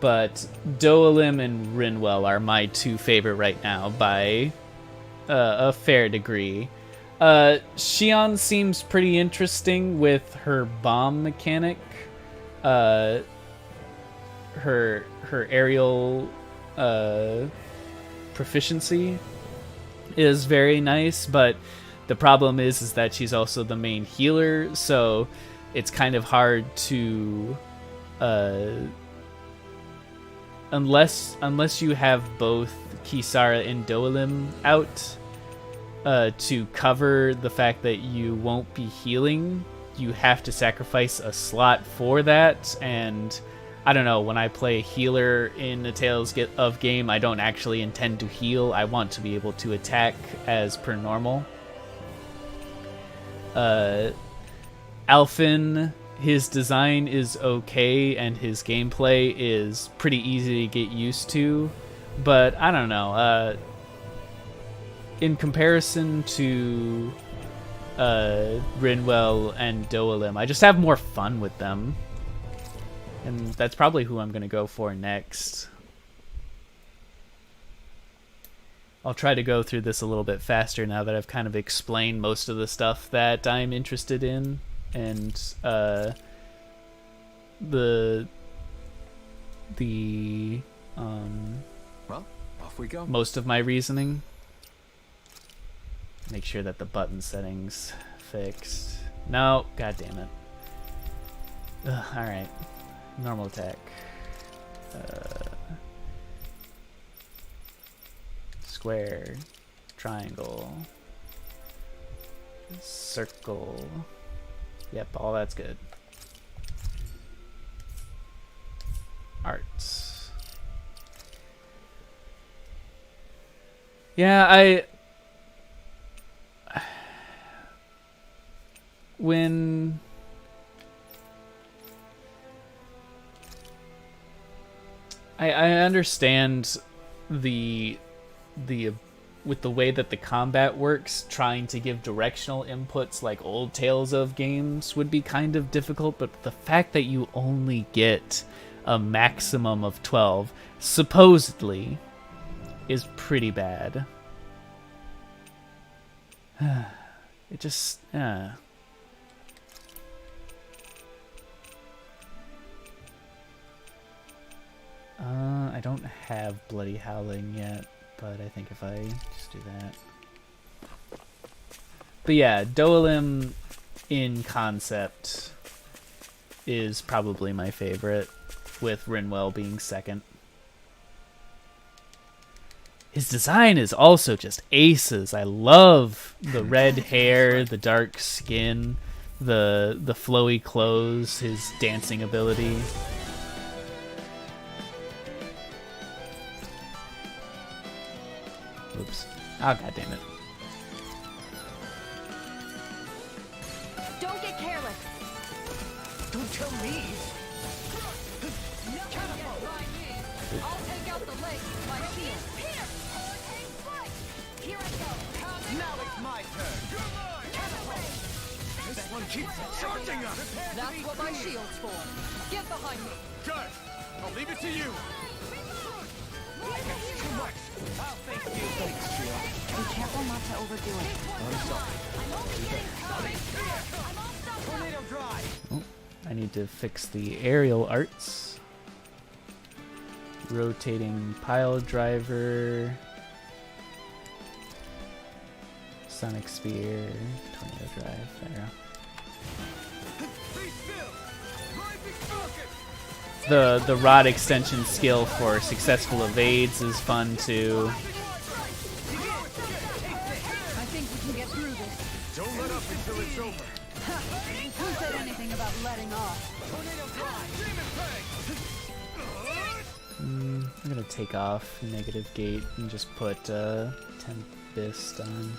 But Dolim and Rinwell are my 2 favorite right now by a fair degree. Xion seems pretty interesting with her bomb mechanic. Her aerial proficiency is very nice, but the problem is that she's also the main healer, so it's kind of hard to unless you have both Kisara and Dolim out to cover the fact that you won't be healing. You have to sacrifice a slot for that, and I don't know, when I play healer in a Tales of game, I don't actually intend to heal. I want to be able to attack as per normal. Elfin, his design is okay, and his gameplay is pretty easy to get used to, but I don't know. In comparison to Rinwell and Dolim, I just have more fun with them. And that's probably who I'm going to go for next. I'll try to go through this a little bit faster now that I've kind of explained most of the stuff that I'm interested in. And Well, off we go. most of my reasoning. Make sure that the button settings fixed. No, god damn it. Alright. Normal attack. Square. Triangle. Circle. Yep, all that's good. Arts. Yeah, when I understand the with the way that the combat works, trying to give directional inputs like old Tales of games would be kind of difficult, but the fact that you only get a maximum of 12, supposedly, is pretty bad. It just... I don't have Bloody Howling yet, but I think if I just do that... But yeah, Dolim in concept is probably my favorite, with Rinwell being second. His design is also just aces. I love the red hair, the dark skin, the flowy clothes, his dancing ability. Oops. Oh, god damn it. Don't get careless. Don't tell me. I'll take out the leg with my shield. Here I go. Now it's my turn. This one keeps charging us. That's what my shield's for. Get behind me. Good. I'll leave it to you. Too much. I'll thank you. Thanks, Trio. Be careful not to overdo it. I'm sorry. Tornado drive. Oh, I need to fix the aerial arts. Rotating pile driver. Sonic Spear. Tornado drive. There. Be still. Rising focus. The rod extension skill for successful evades is fun too. I think we can get through this. Don't let up until it's over. Who said anything about letting off? Demon I'm gonna take off negative gate and just put Tempest on.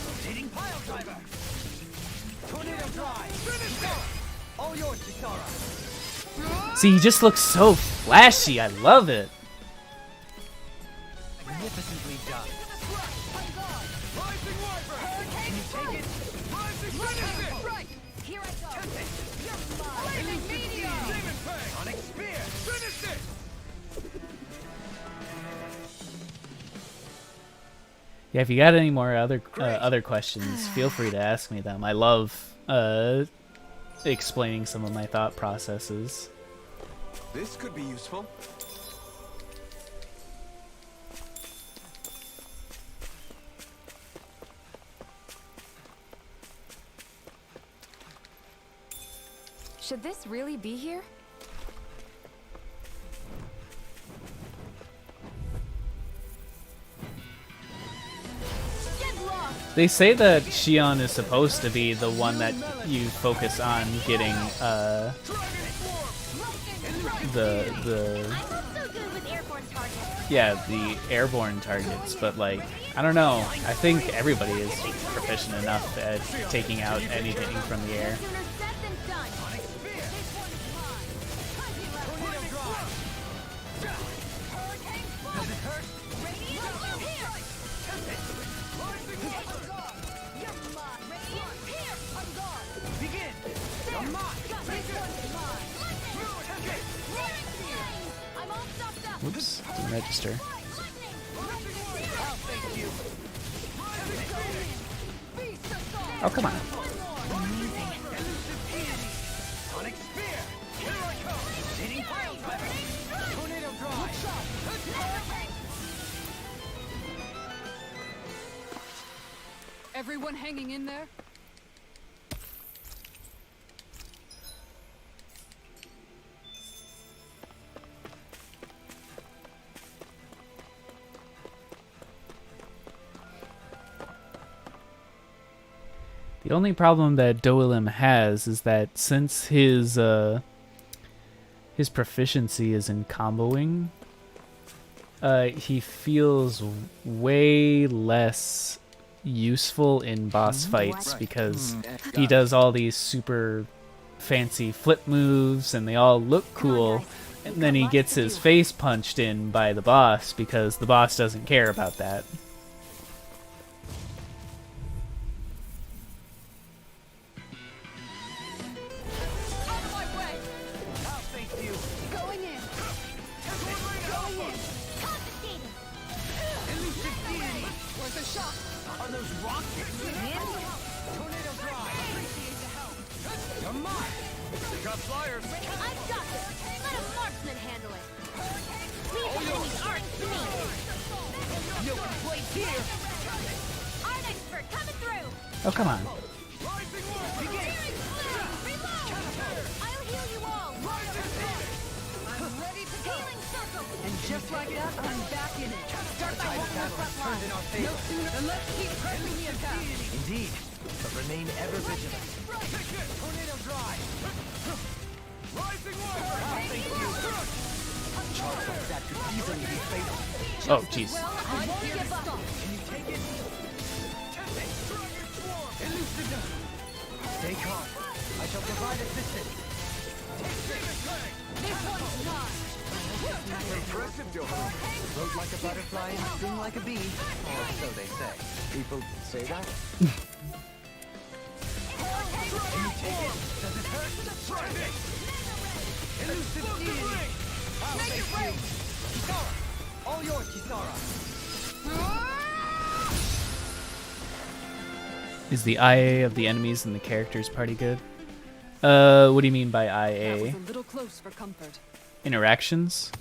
Rotating pile driver. Tornado drive. All yours, Kisara. See, he just looks so flashy. I love it. Magnificently done. Rising Wyvern. Can you take it? Rising finish it. Right. Here I go. Demon Fang. Sonic spear. Finish it. Yeah, if you got any more other questions, feel free to ask me them. I love explaining some of my thought processes. This could be useful. Should this really be here? They say that Shion is supposed to be the one that you focus on getting the I'm not so good with airborne targets. yeah, the airborne targets, but like I don't know. I think everybody is proficient enough at taking out anything from the air. Sooner said than done. Does it hurt? Begin. You're mine. I'm all stopped up. Whoops, didn't register. I'll thank you. Oh, come on. Sonic spear. Here I come. Rotating pile driver. Tornado drive. Everyone hanging in there? The only problem that Doilim has is that since his proficiency is in comboing, he feels way less useful in boss fights because he does all these super fancy flip moves and they all look cool, and then he gets his face punched in by the boss because the boss doesn't care about that. Out of my way! I'll face you. Going in! Going in! Confiscated. Elusive deity. Worth a shot! Are those rockets? Tornado drive. Appreciate the help. You're mine. Got flyers. I've got this. Let a marksman handle it. Leave the enemy's art to me. No complaints here. Art expert coming through. Oh, come on. Rising wall. Reload. I'll heal you all. I'm ready to go! Healing circle. And just like that, I'm back in it! Start by holding the front Turned in line. our No favor. sooner than let's keep pressing the attack! Indeed. But remain ever vigilant. Tornado drive. Rising wall. I'll face you. Charge like that could easily be fatal. Oh, jeez. I won't give up. Can you take it? Elusive. Stay calm. I shall provide assistance. This one's mine. Impressive, Johan. Float like a butterfly and sting like a bee. Or so they say. People say that? Does it hurt? Try this. Elusive deity. I'll face you. Kisara. All yours, Kisara. Is the IA of the enemies and the characters party good? What do you mean by That IA? was a little close for comfort. Interactions?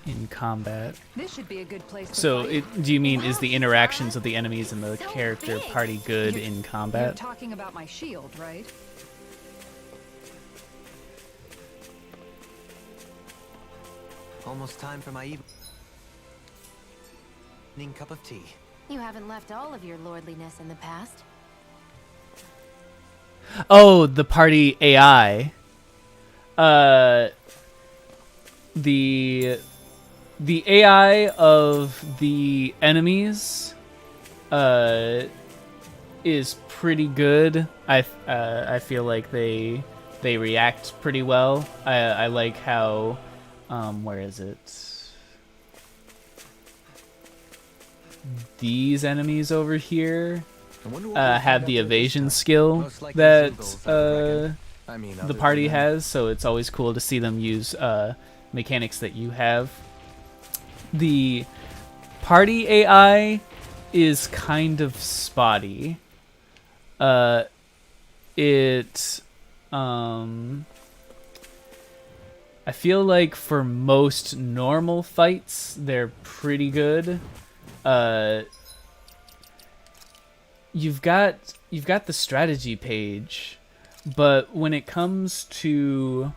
In combat. This should be a good place to So, fight. do you mean is the interactions of the enemies and the So character big. party good in You're combat? talking about my shield, right? Almost time for my evening cup of tea. You haven't left all of your lordliness in the past. Oh, the party AI. The AI of the enemies is pretty good. I feel like they react pretty well. I like how where is it? These enemies over here I wonder what we'll have find the out this evasion time. skill Most likely that Zugals, I would reckon. I mean, the other party than that. has, so it's always cool to see them use mechanics that you have. The party AI is kind of spotty. I feel like for most normal fights, they're pretty good. You've got the strategy page, but when it comes to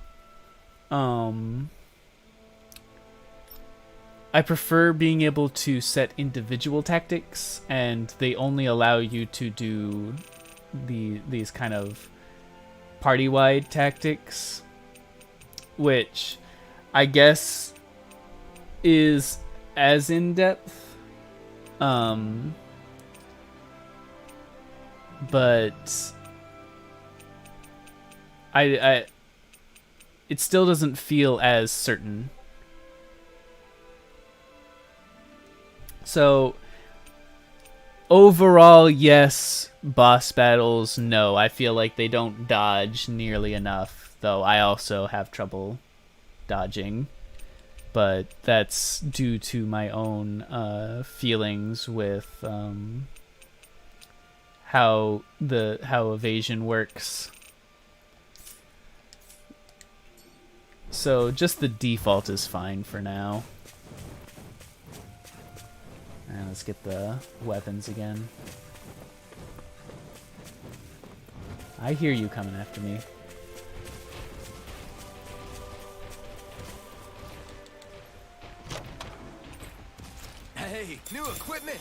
I prefer being able to set individual tactics, and they only allow you to do these kind of party-wide tactics, which I guess is as in-depth, but I it still doesn't feel as certain. So overall, yes. Boss battles, no. I feel like they don't dodge nearly enough, though I also have trouble dodging. But that's due to my own feelings with how evasion works. So just the default is fine for now. And let's get the weapons again. I hear you coming after me. Hey, new equipment!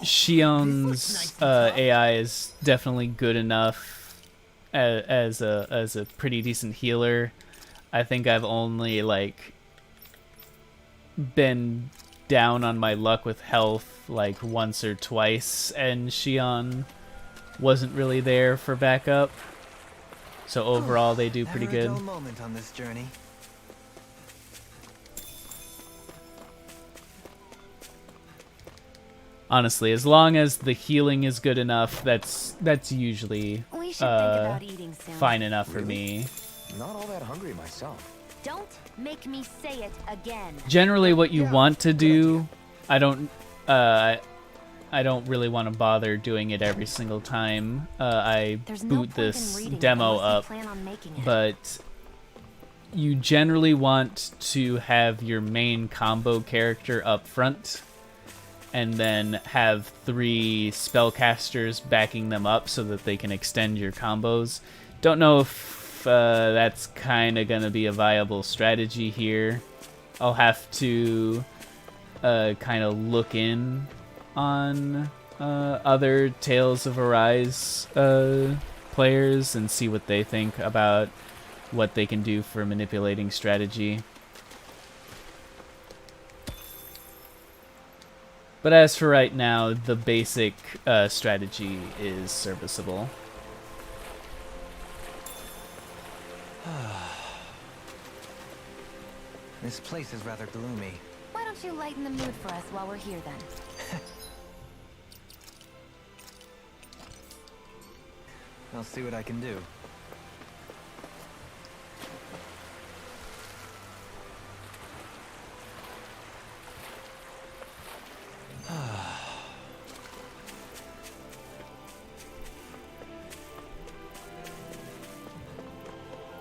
Shion's AI is definitely good enough as a pretty decent healer. I think I've only like been down on my luck with health like once or twice, and Shion wasn't really there for backup. So overall, they do pretty good. Never a dull moment on this journey. Honestly, as long as the healing is good enough, that's usually We should think about eating soon. fine enough for me. Not all that hungry myself. Don't make me say it again. Generally, what you want to do, I don't really want to bother doing it every single time I There's no boot point in this reading it demo unless you up, plan on making it. but you generally want to have your main combo character up front, and then have 3 spellcasters backing them up so that they can extend your combos. Don't know if that's kind of going to be a viable strategy here. I'll have to kind of look in on other Tales of Arise players and see what they think about what they can do for manipulating strategy. But as for right now, the basic strategy is serviceable. This place is rather gloomy. Why don't you lighten the mood for us while we're here then? I'll see what I can do.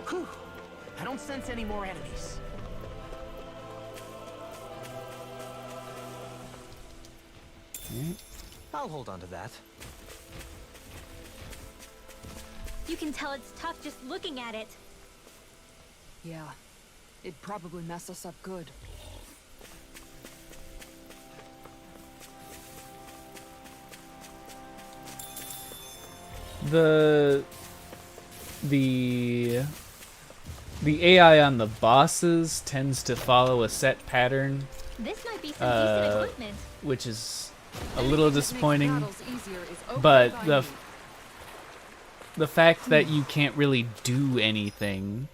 Whew. I don't sense any more enemies. I'll hold on to that. You can tell it's tough just looking at it. Yeah. It'd probably mess us up good. The AI on the bosses tends to follow a set pattern, This might be some decent equipment. which is a little Anything that makes disappointing. battles easier is okay But by the fact that you can't really do anything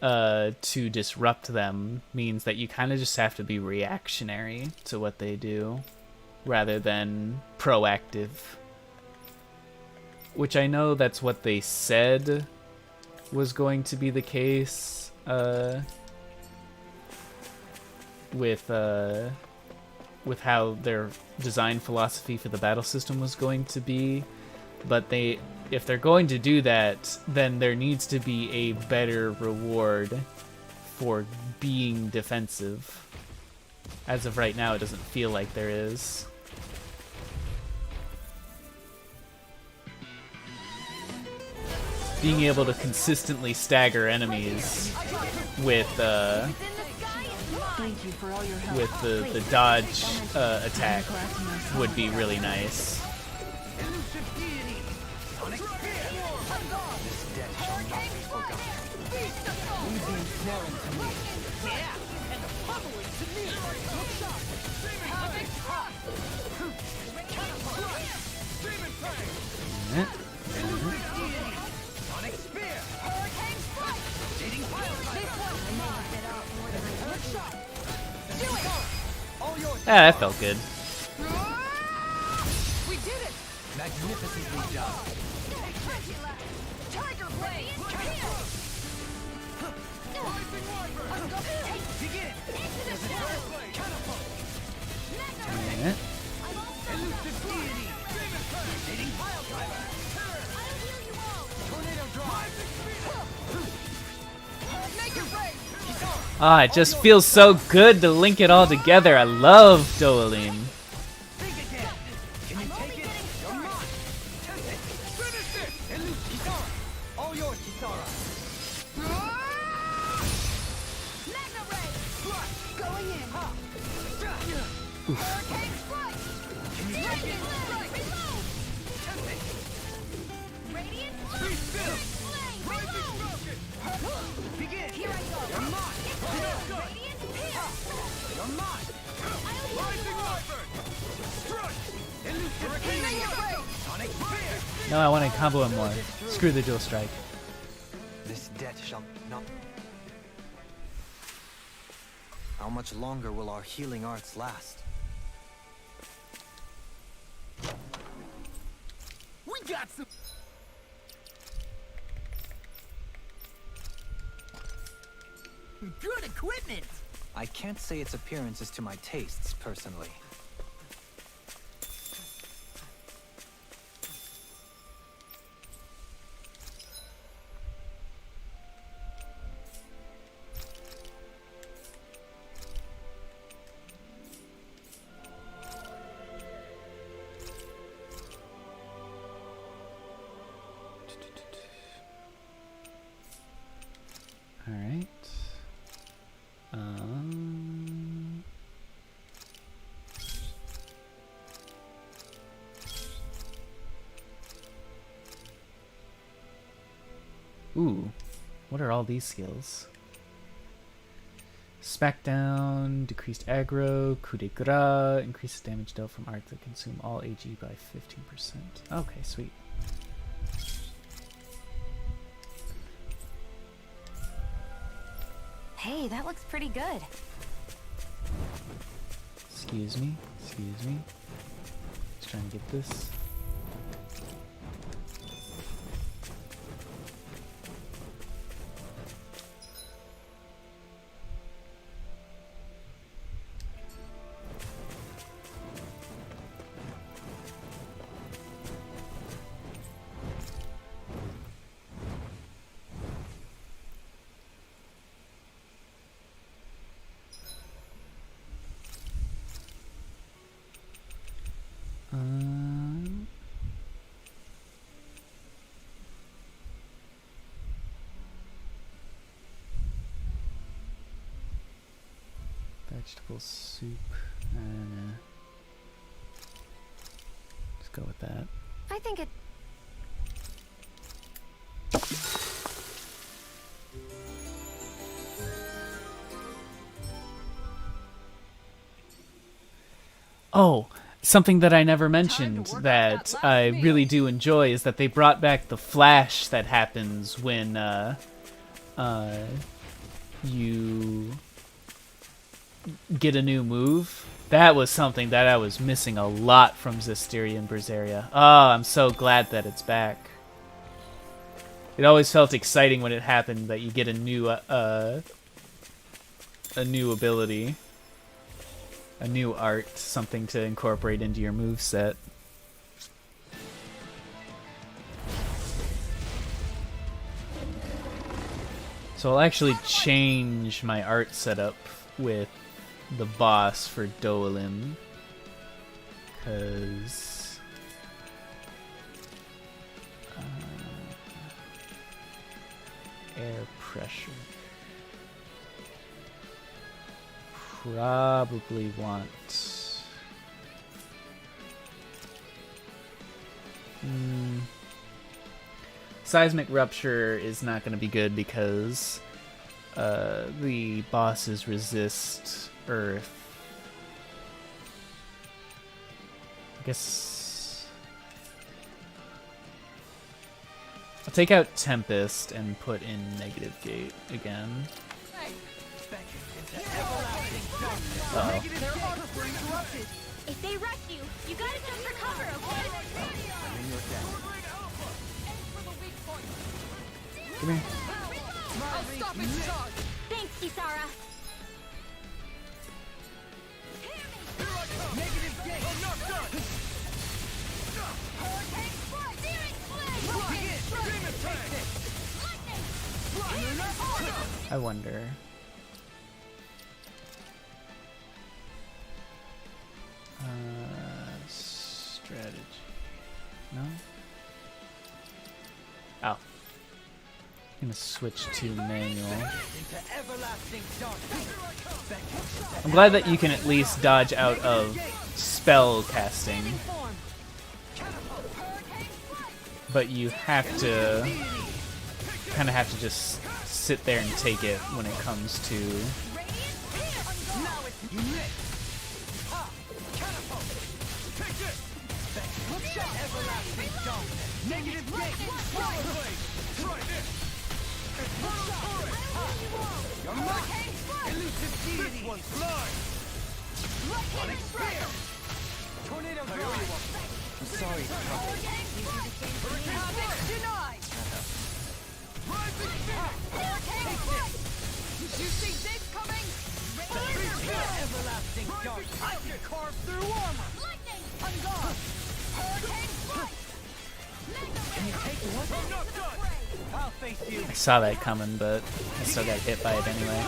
to disrupt them means that you kind of just have to be reactionary to what they do rather than proactive. Which I know that's what they said was going to be the case with how their design philosophy for the battle system was going to be. But if they're going to do that, then there needs to be a better reward for being defensive. As of right now, it doesn't feel like there is. Being able to consistently stagger enemies with Thank you for all your help. with the dodge attack would be really nice. that felt good. We did it! Magnificently done. Tiger blade! Begin. Alright. Elusive deity. Hitting pile driver. Tornado drive. Make it rain! Kisara. Ah, it just feels so good to link it all together. I love Doalim. Think again. Can you take it? You're mine. Test it. Finish it. Elusive Kisara. All yours, Kisara. Magna ray! Flush. Going in! Ha. Hurricane strike! Can you take it? Reload! Test it. Radiant Be still! flame. Rising rocket! Begin. Here I go! You're mine. Radiant pierce. You're mine. Rising wyvern! Strike! Elusive Make deity. it rain! Sonic spear. No, I want to combo him more. Screw the dual strike. This debt shall not... How much longer will our healing arts last? We got some... Good equipment. I can't say its appearance is to my tastes, personally. Alright. Ooh, what are all these skills? Smackdown, decreased aggro, coup de grace, increases damage dealt from arts that consume all AG by 15%. Okay, sweet. Hey, that looks pretty good. Excuse me, excuse me. Just trying to get this. Vegetable soup. Nah. Just go with that. I think it... Oh, something that I never mentioned that I really do enjoy is that they brought back the flash that happens when you get a new move. That was something that I was missing a lot from Zestiria and Berseria. Oh, I'm so glad that it's back. It always felt exciting when it happened that you get a new ability. A new art, something to incorporate into your moveset. So I'll actually change my art setup with the boss for Doalim. Because... air pressure. Probably want... Seismic Rupture is not going to be good because the bosses resist Earth. I guess... I'll take out Tempest and put in Negative Gate again. Thank you. Uh-oh. If they rush you, you gotta jump for cover, okay? Come here. I'll stop its charge. Thanks, Kisara. Negative gate. I'm not done. Hurricane strike! Searing blade! Begin. Demon tag. Lightning! I wonder. Strategy. No? Oh. I'm gonna switch to manual. Into everlasting darkness. I'm glad that you can at least dodge out of spell casting, but you have to kind of have to just sit there and take it when it comes to. Now it's lit. Ha! Catapult. Take this. Look shot. Everlasting darkness. Negative gate. Rollerblade. Try this. Infernal turret. Your mark. Elusive deity. This one's mine. Sonic spear. Tornado drive. I'm sorry. Havoc denied. Rising Phoenix. Did you see this coming? Everlasting darkness. I can carve through armor. On guard. Can you take one? I'm not done. I'll face you. I saw that coming, but I still got hit by it anyway.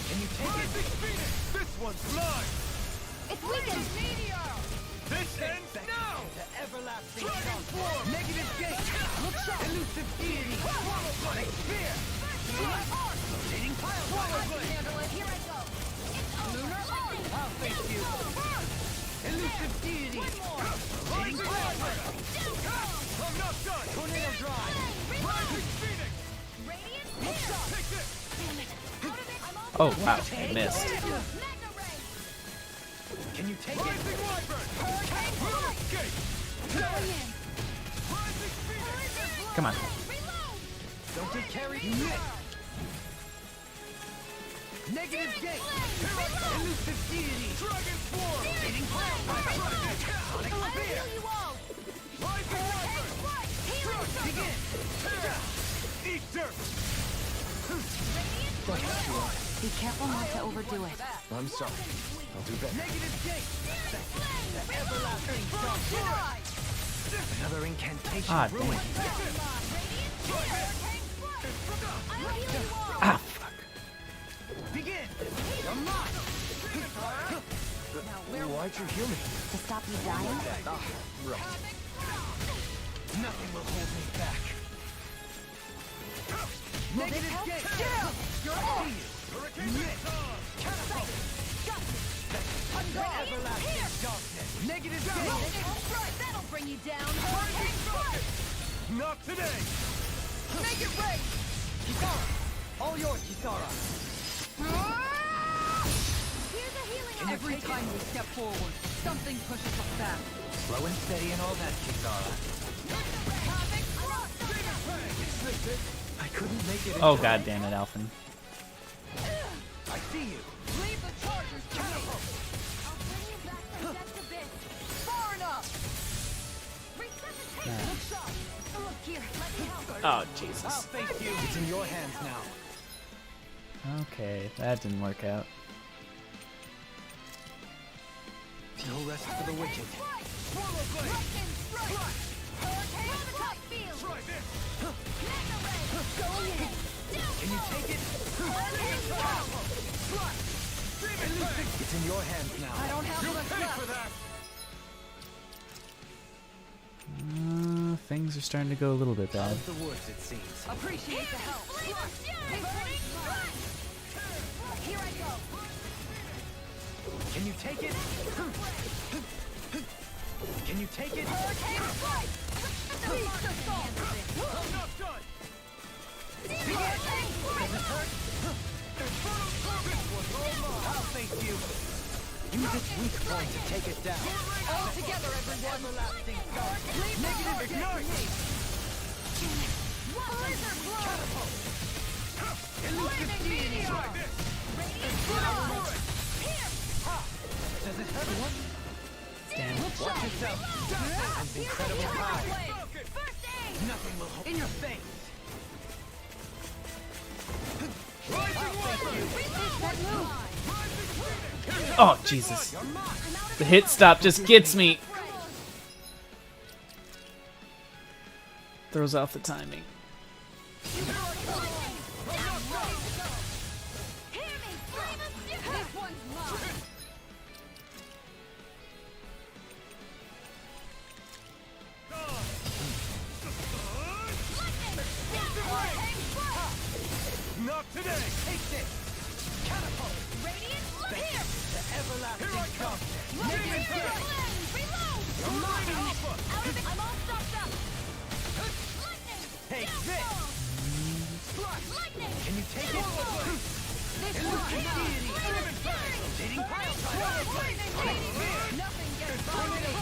Can you take it? Rising Phoenix. This one's mine. It's weakened! This ends now. To everlasting darkness. Negative gate. Look shot. Elusive deity. Sonic spear. Rotating pile. Here I go! I'll face you. Elusive deity. Rotating pile. I'm not done. Tornado drive. Rising Phoenix. Look shot. Take this. Oh wow, I missed. Can you take it? Rising Wyvern. Escape. Rising Phoenix. Come on. Don't get carried. Negative gate. Elusive deity. Dragon Swarm. Rotating pile. Sonic spear. Rising Wyvern. Begin. Eat dirt. Be careful not to overdo it. I'm sorry. I'll do better. Negative gate. The everlasting darkness. Another incantation. Ah, ruined. dang. Ah, fuck. Begin. Your mark. Why'd you heal me? To stop you dying? Right. Nothing will hold me back. Negative gate. You're on. Catapult. The everlasting darkness. Negative gate. That'll bring you down. Not today. Make it rain. Kisara. All yours, Kisara. Here's a healing Every time we step forward, something pushes us back. Slow and steady and all that, Kisara. I couldn't make it. Oh god damn it, Elfin. I see you. Leave the chargers to me. I'll bring you back from death's abyss. Far enough. Resuscitate! Look shot. Look here, let me help. Oh I'll Jesus. face you. It's in your hands now. Okay, that didn't work out. No rest for the wicked. Lightning strike. Hurricane strike field. Try this. Going in. Can you take it? It's in your hands I now. don't have much Pay for left. that. Things are starting to go a little bit bad. The woods, it seems. Appreciate the help. Here I go. Can you take it? Can you take it? Beast assault. I'm not done. I'll face you. Use its weak point to take it down. All together, everyone. Everlasting dark. Leave Negative the ignite. Catapult! Elusive deity! Try this! Does it hurt one? Damn. Watch yourself! And incredible power! Falcon! First aid! Nothing will hold in your face! Rising weapon! Oh, Jesus. The hit stop just gets me. Throws off the timing. Hear me! Flame of Fury! This one's mine. Not today! Take this! Catapult! Radiant, look here! The everlasting darkness! Negative Reload! You're mine! Out of it! I'm all stopped up! Lightning! Take this! Lightning! Can you take it? This one's mine. Rotating pile driver! Nothing gets by me.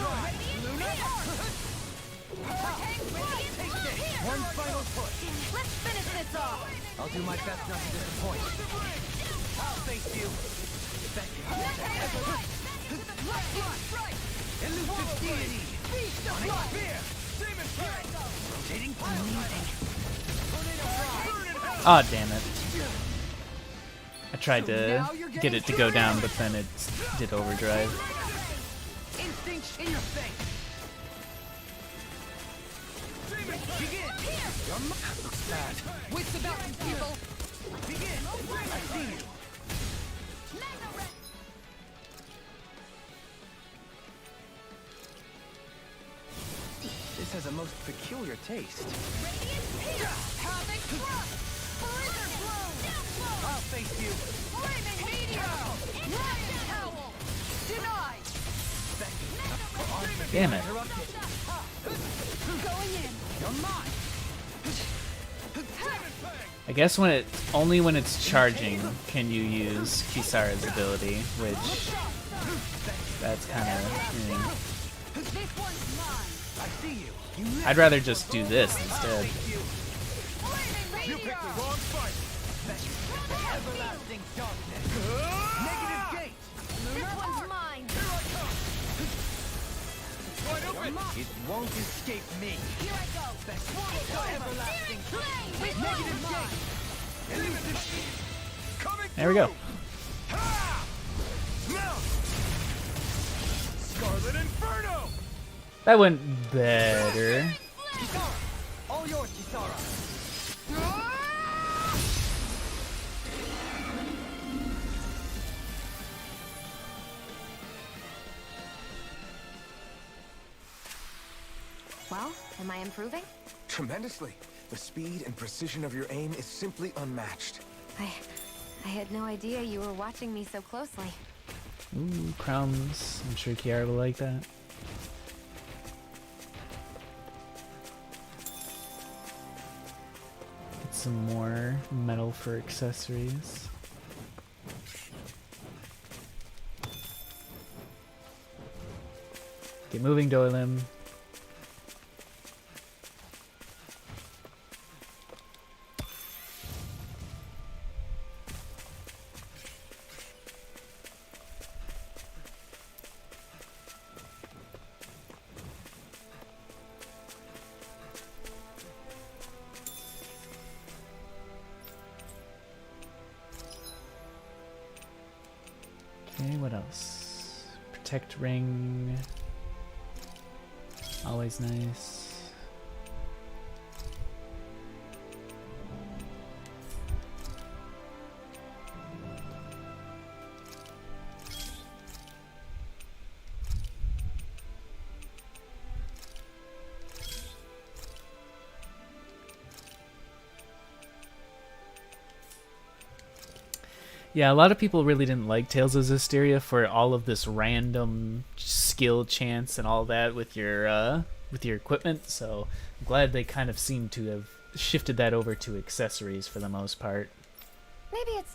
Take this! One final push! Let's finish this off. I'll do my best not to disappoint. I'll face you! Thank you! Elusive deity! Sonic spear! Demon Strike! Rotating pile driver! Tornado drive! Oh, damn it. I tried to get it to go down, but then it did overdrive. Instinct in your face! Begin! Your mouth looks bad. Wits about you, people. Begin! I see you! This has a most peculiar taste. Havoc thrust. Blizzard blow. I'll face you! Flaming meteor. Riot howl. Denied. Damn it. Interrupted. Going in. You're mine! I guess when only when it's charging can you use Kisara's ability, which that's kind of. This one's mine. I see you! You I'd rather just do this instead. face you! Flaming You meteor. picked the wrong fight! Everlasting darkness! Negative gate! This one's mine. Wide open! It won't escape me! Here I go! Everlasting Flame! negative gate! Elusive Coming There we go. Ha! Now! Scarlet Inferno! That went better. Kisara! All yours, Kisara! Well, am I improving? Tremendously. The speed and precision of your aim is simply unmatched. I had no idea you were watching me so closely. Ooh, crowns. I'm sure Kiara will like that. Get some more metal for accessories. Get moving, Doilim. Okay, what else? Protect ring. Always nice. Yeah, a lot of people really didn't like Tales of Zestiria for all of this random skill chance and all that with your equipment. So I'm glad they kind of seem to have shifted that over to accessories for the most part. Maybe it's...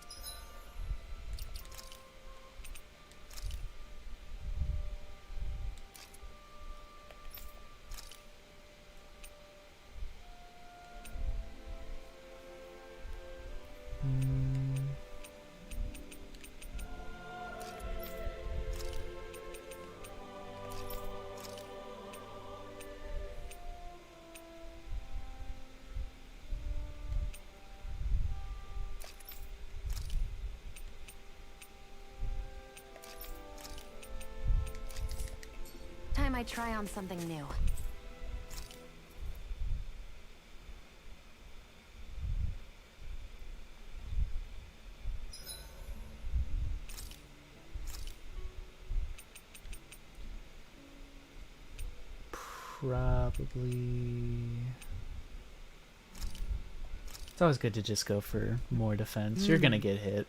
might try on something new. Probably. It's always good to just go for more defense. You're gonna get hit.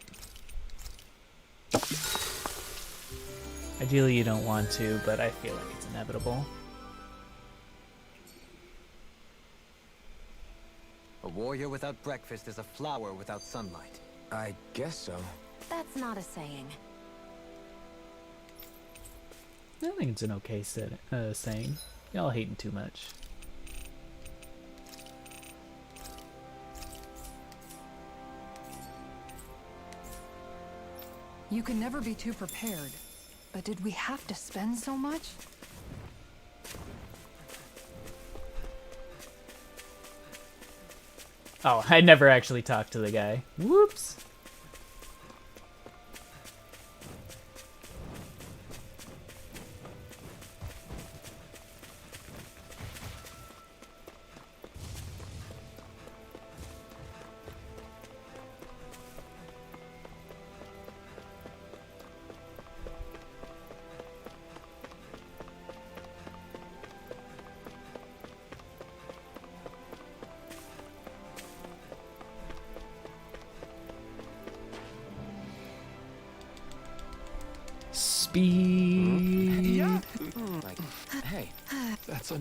Ideally, you don't want to, but I feel like it's inevitable. A warrior without breakfast is a flower without sunlight. I guess so. That's not a saying. I think it's an okay saying. Y'all hating too much. You can never be too prepared. But did we have to spend so much? Oh, I never actually talked to the guy. Whoops. Speed. Yeah. Like, hey, that's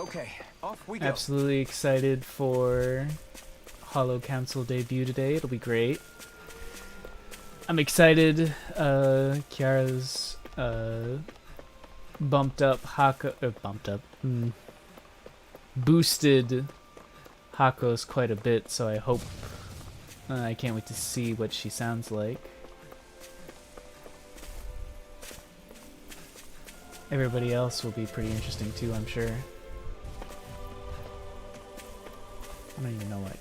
Okay, off we go. Absolutely excited for Hollow Council debut today. It'll be great. I'm excited. Kiara's boosted Hako's quite a bit, so I hope I can't wait to see what she sounds like. Everybody else will be pretty interesting too, I'm sure. I don't even know what.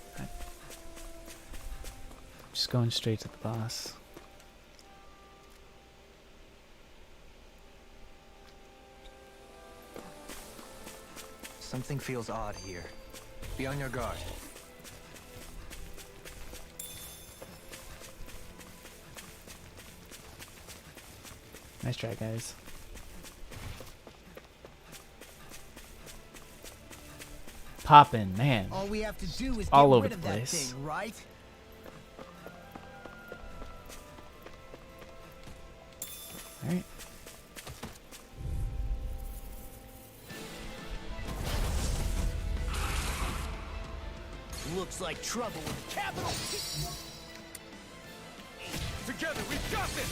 Just going straight to the boss. Something feels odd here. Be on your guard. Nice try, guys. Poppin', man. All we have to do is All get over rid the of that place. thing, right? Alright. Looks like trouble with a capital T. Together, we've got this!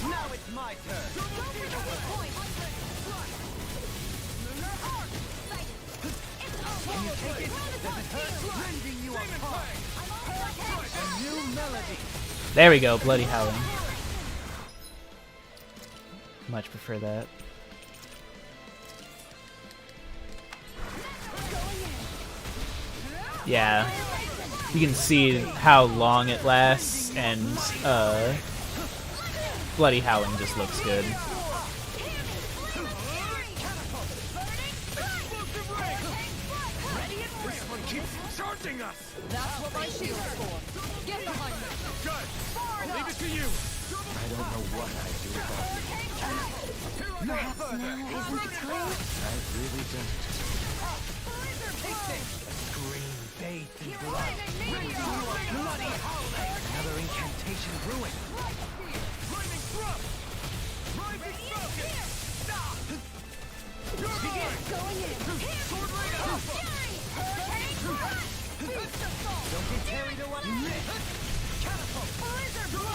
Now it's my turn. Can you take it? Does it hurt? Rending you apart. A new melody. There we go, Bloody Howling. Much prefer that. Yeah. You can see how long it lasts, and Bloody Howling just looks good. This one keeps charging us! That's what my shield's for. Get behind me. Good! I'll leave it to you! I don't know what I'd do without you. Perhaps now isn't the time? I really don't. Green bathed in blood. Rending you a bloody howling. Another incantation ruined. Lightning thrust! Rising focus! Stop! Begin. Going in. Sword Raid Alpha! Don't get carried away. You missed. Catapult. Blizzard blow.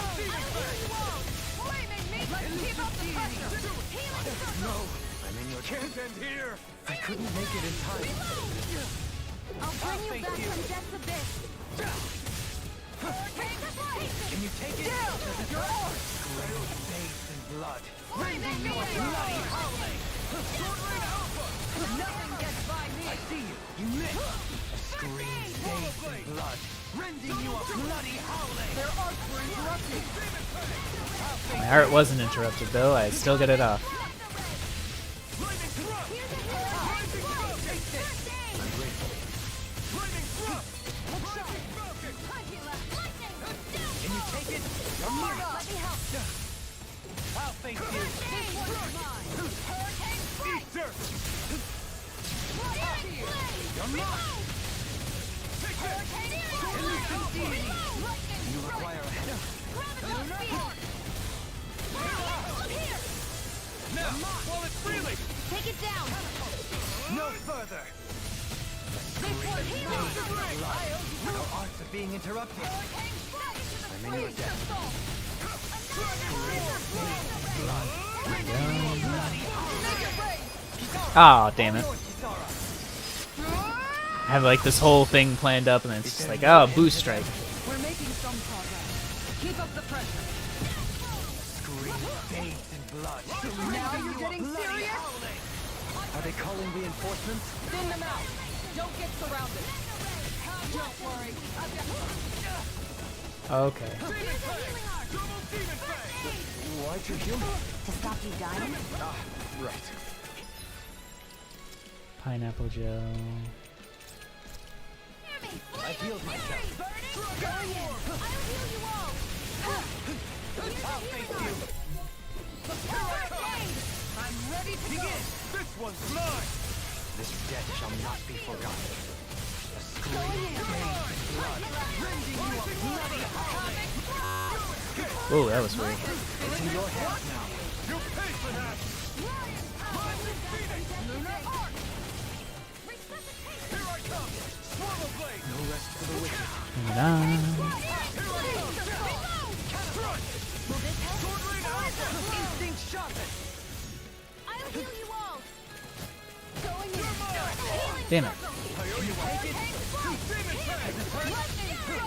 Flaming me. Let's keep up the pressure. Healing circle. No, I'm in your Can't end here! I couldn't make it in time. I'll bring you back from death's abyss. Can you take it? Your arm! Bathed in blood. Rending you a bloody howling! Nothing gets by me! I see you! You missed! A scream bathed in blood. Rending you a bloody howling! Their arcs were interrupted! My heart wasn't interrupted though. I still get it off. Can you take it? You're mine! Let me help! I'll face you! This one's mine! Hurricane strike! You're mine! Hurricane strike! You require a header. Now, while it's freely! Take it down. No further! Our arts are being interrupted. I'm in your debt. Oh, damn it. Kisara! I have like this whole thing planned up and then it's just like, oh, boost strike. We're making some progress. Keep up the pressure. Scream bathed in blood. Now you're getting serious? Are they calling reinforcements? Thin them out. Don't get surrounded. Don't worry. I've got... Okay. Why'd you heal me? To stop you dying? Ah, right. Pineapple gel. I've healed myself. I'll face you. I'm ready to go. This one's mine! This debt shall not be forgotten. A scream bathed in blood. Rending you a bloody howling. Oh, that was weird. It's in your hands now. You pay for that! Lunar arc. Here I come! Swallow blade! No rest for the wicked. Instinct sharpened. I'll heal you all. Damn it.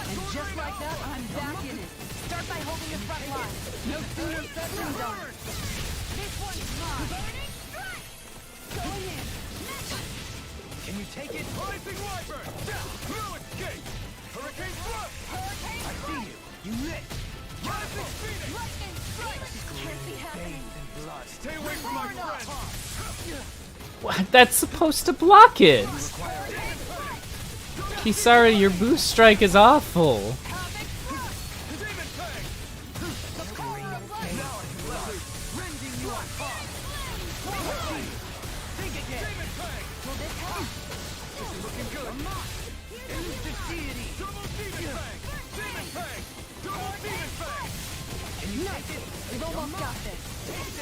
And just like that, I'm back in it. Start by holding the front line. No sooner said than done. This one's mine. Going in. Can you take it? Rising Wyvern! No escape! Hurricane thrust! I see you. You missed. Rising Phoenix! Lightning strike. Can't be happening. Bathed in blood. Stay away from my friend! What? That's supposed to block it. Kisara, your boost strike is awful. Demon Fang! Rending you apart. Think again. Demon Fang! This is looking good. Elusive deity. Double Demon Fang! Demon Fang! Double Demon Fang! Can you take it? We've almost got this.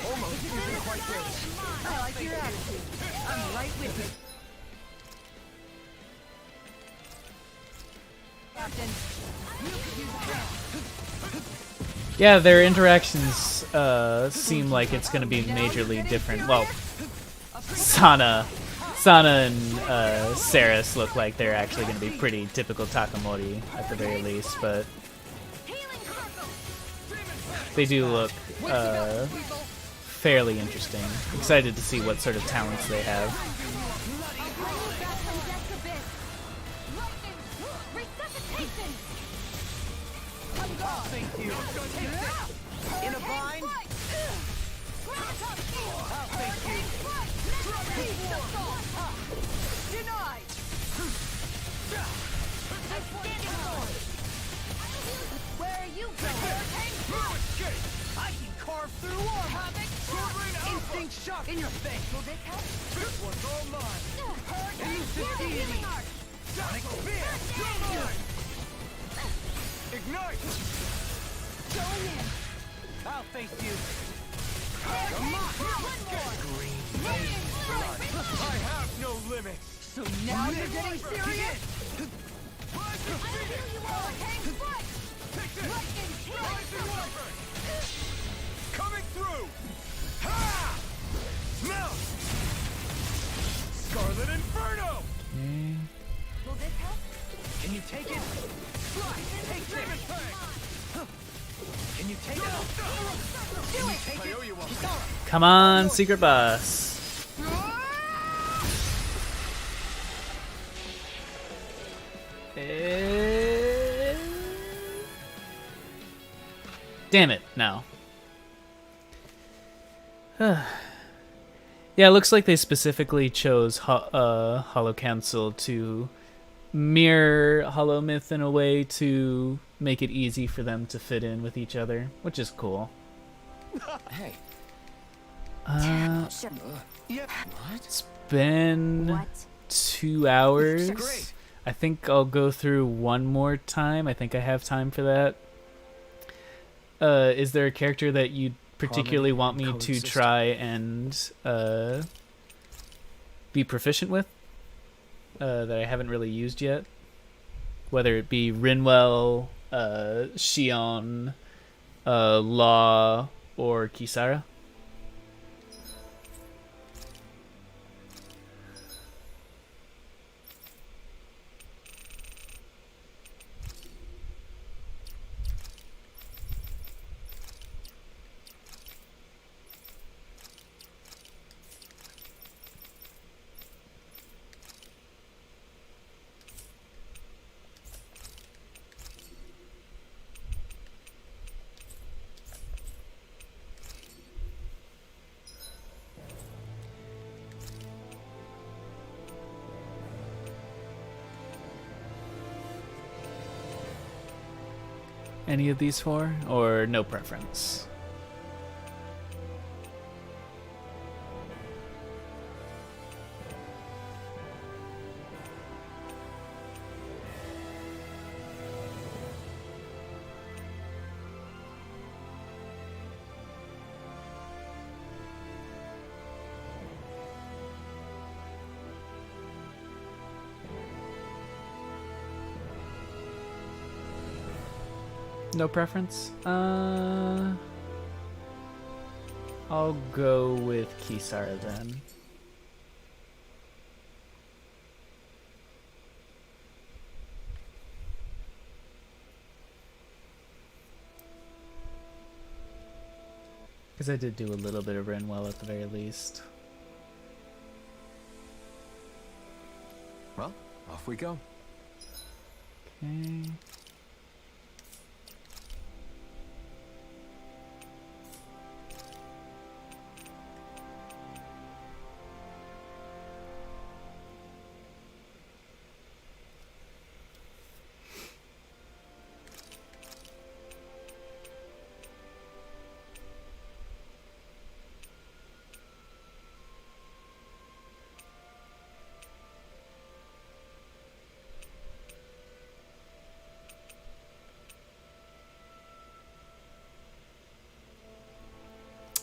Almost isn't quite ready. I like your attitude. I'm right with you. Captain, you could use a hand. Yeah, their interactions seem like it's going to be majorly different. Well, Sana and Saris look like they're actually going to be pretty typical Takamori at the very least, but they do look fairly interesting. Excited to see what sort of talents they have. Thank you. In a bind. I'll face you. Denied. Where are you going? I can carve through armor. Instinct shock in your face. Will this help? This one's all mine! Elusive deity. Sonic spear. You're mine. Ignite! Going in. I'll face you. I have no limits! So now you're getting serious? Coming through! Ha! Melt! Scarlet Inferno! Will this help? Can you take it? Take Demon Fang! Come on, secret boss. Damn it, no. Yeah, it looks like they specifically chose Hollow Council to mirror Hollow Myth in a way to make it easy for them to fit in with each other, which is cool. Hey. Sure. Yeah. What? It's been What? 2 hours. Great. I think I'll go through one more time. I think I have time for that. Is there a character that you particularly want me to coexist. try and be proficient with that I haven't really used yet? Whether it be Rinwell, Shion, Law, or Kisara? Any of these four, or no preference? No preference? I'll go with Kisara then. Because I did do a little bit of Rinwell at the very least. Well, off we go. Okay.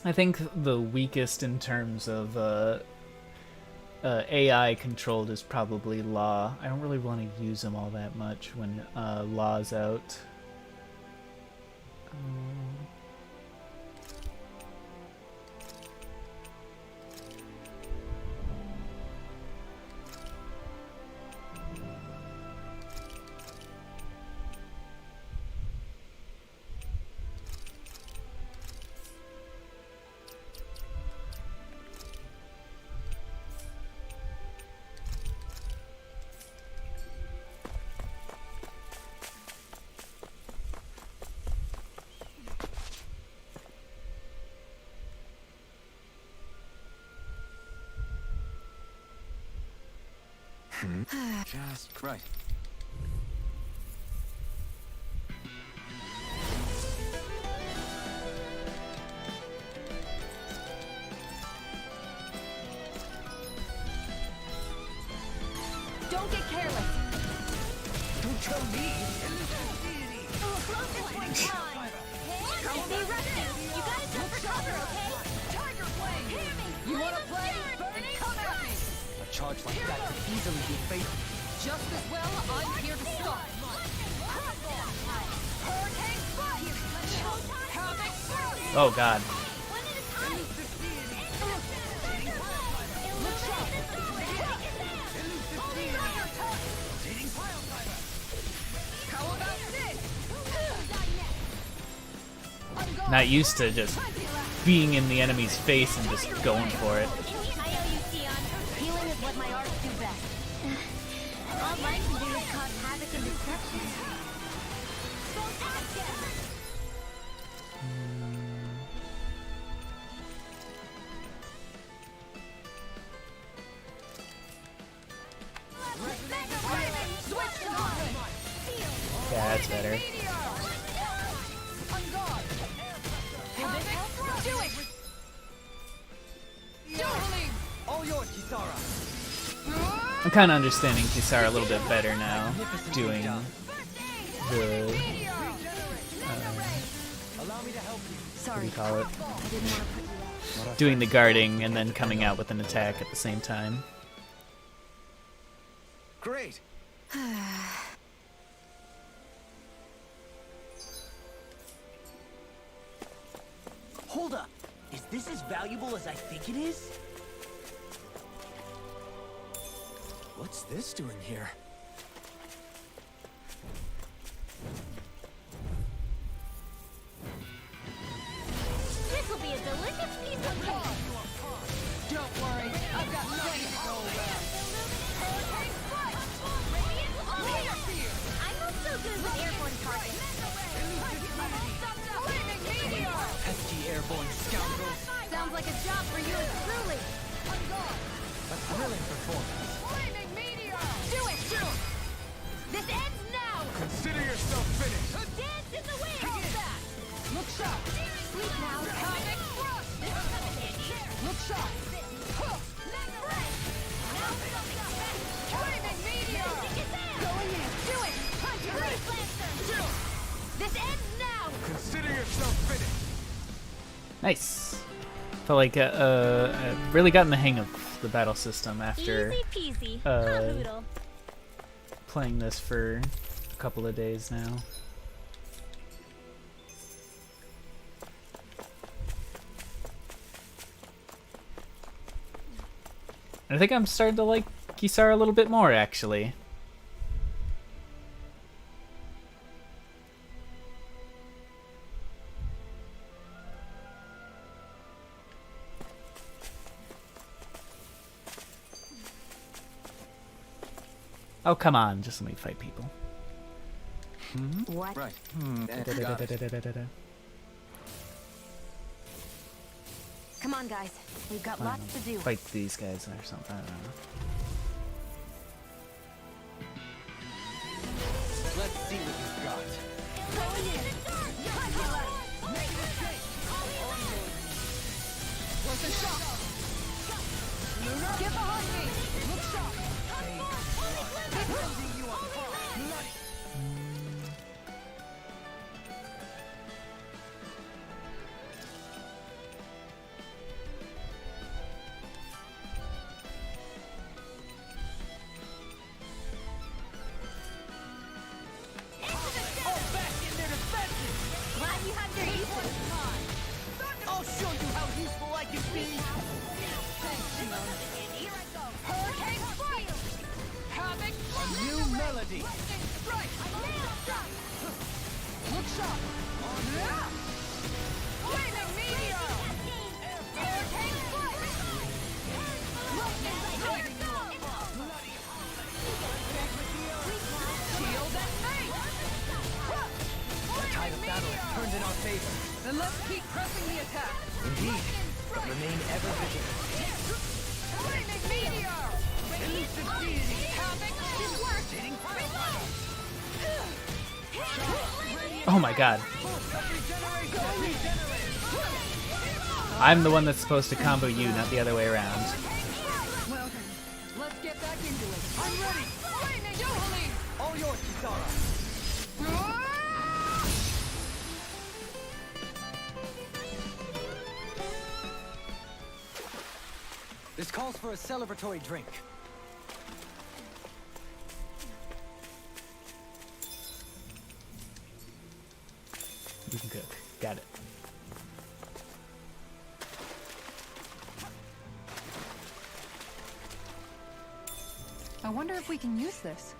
I think the weakest in terms of AI controlled is probably Law. I don't really want to use him all that much when Law's out. Just right. Don't get careless. Don't tell me. Stay resting. You gotta jump for cover, okay? Tiger Blade. Hear me. You wanna play? Burning Come at me. A charge like that could easily be fatal. Just as well, I'm here to stop. Hurricane Fire. Havoc Fury. Oh god. One at a time. Look sharp. How about this? I'm gone. Not used to just being in the enemy's face and just going for it. I owe you, Sion. Healing is what my arts do best. All mine can do is cause havoc and destruction. Yeah, that's better. All yours, Kisara. I'm kind of understanding Kisara a little bit better now, doing the Allow me to help you. what do Sorry, you call it? I didn't want to put you out. Doing the guarding and then coming out with an attack at the same time. Great. Hold up. Is this as valuable as I think it is? What's this doing here? This will be a delicious piece of cake. Don't worry, I've got plenty to go around. I'm not so good with airborne targets. Pesky airborne scoundrels. Sounds like a job for you truly. A thrilling performance. Do it! This ends now! Consider yourself finished. Dance in the wind! Look sharp! Sleep now! This will come in handy. Look sharp! Go in there! Do it! Grease Lancer! This ends now! Consider yourself finished. Nice. Felt like I've really gotten the hang of the battle system after Easy peasy. uh, Noodle. playing this for a couple of days now. And I think I'm starting to like Kisara a little bit more, actually. Oh, come on. Just let me fight people. What? Right. Come on, guys. We've got lots to do. Fight these guys or something. I don't know. Let's see what you've got. Worth a shot! Get behind me! Look sharp! Glad you have your uses. I'll show you how useful I can be. Here I go. Hurricane strike! Havoc! A new melody. Strike! Look sharp! Flaming meteor! Hurricane strike! Shield and face! The tide of battle has turned in our favor. Then let's keep pressing the attack! Indeed. But remain ever vigilant. Flaming meteor! Elusive deity. Havoc! This works! Oh my god. I'm the one that's supposed to combo you, not the other way around. Well then, let's get back into it. I'm ready! Flaming Jubilee! All yours, Kisara. This calls for a celebratory drink. You can cook. Got it. I wonder if we can use this.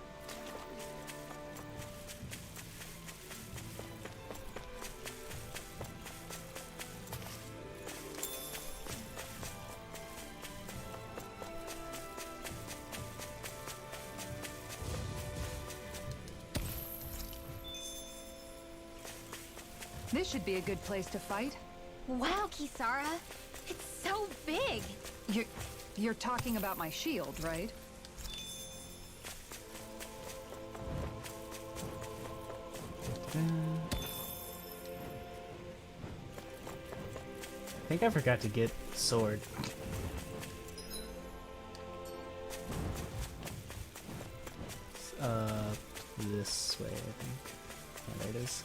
This should be a good place to fight. Wow, Kisara. It's so big. You're talking about my shield, right? I think I forgot to get sword. This way, I think. Oh, there it is.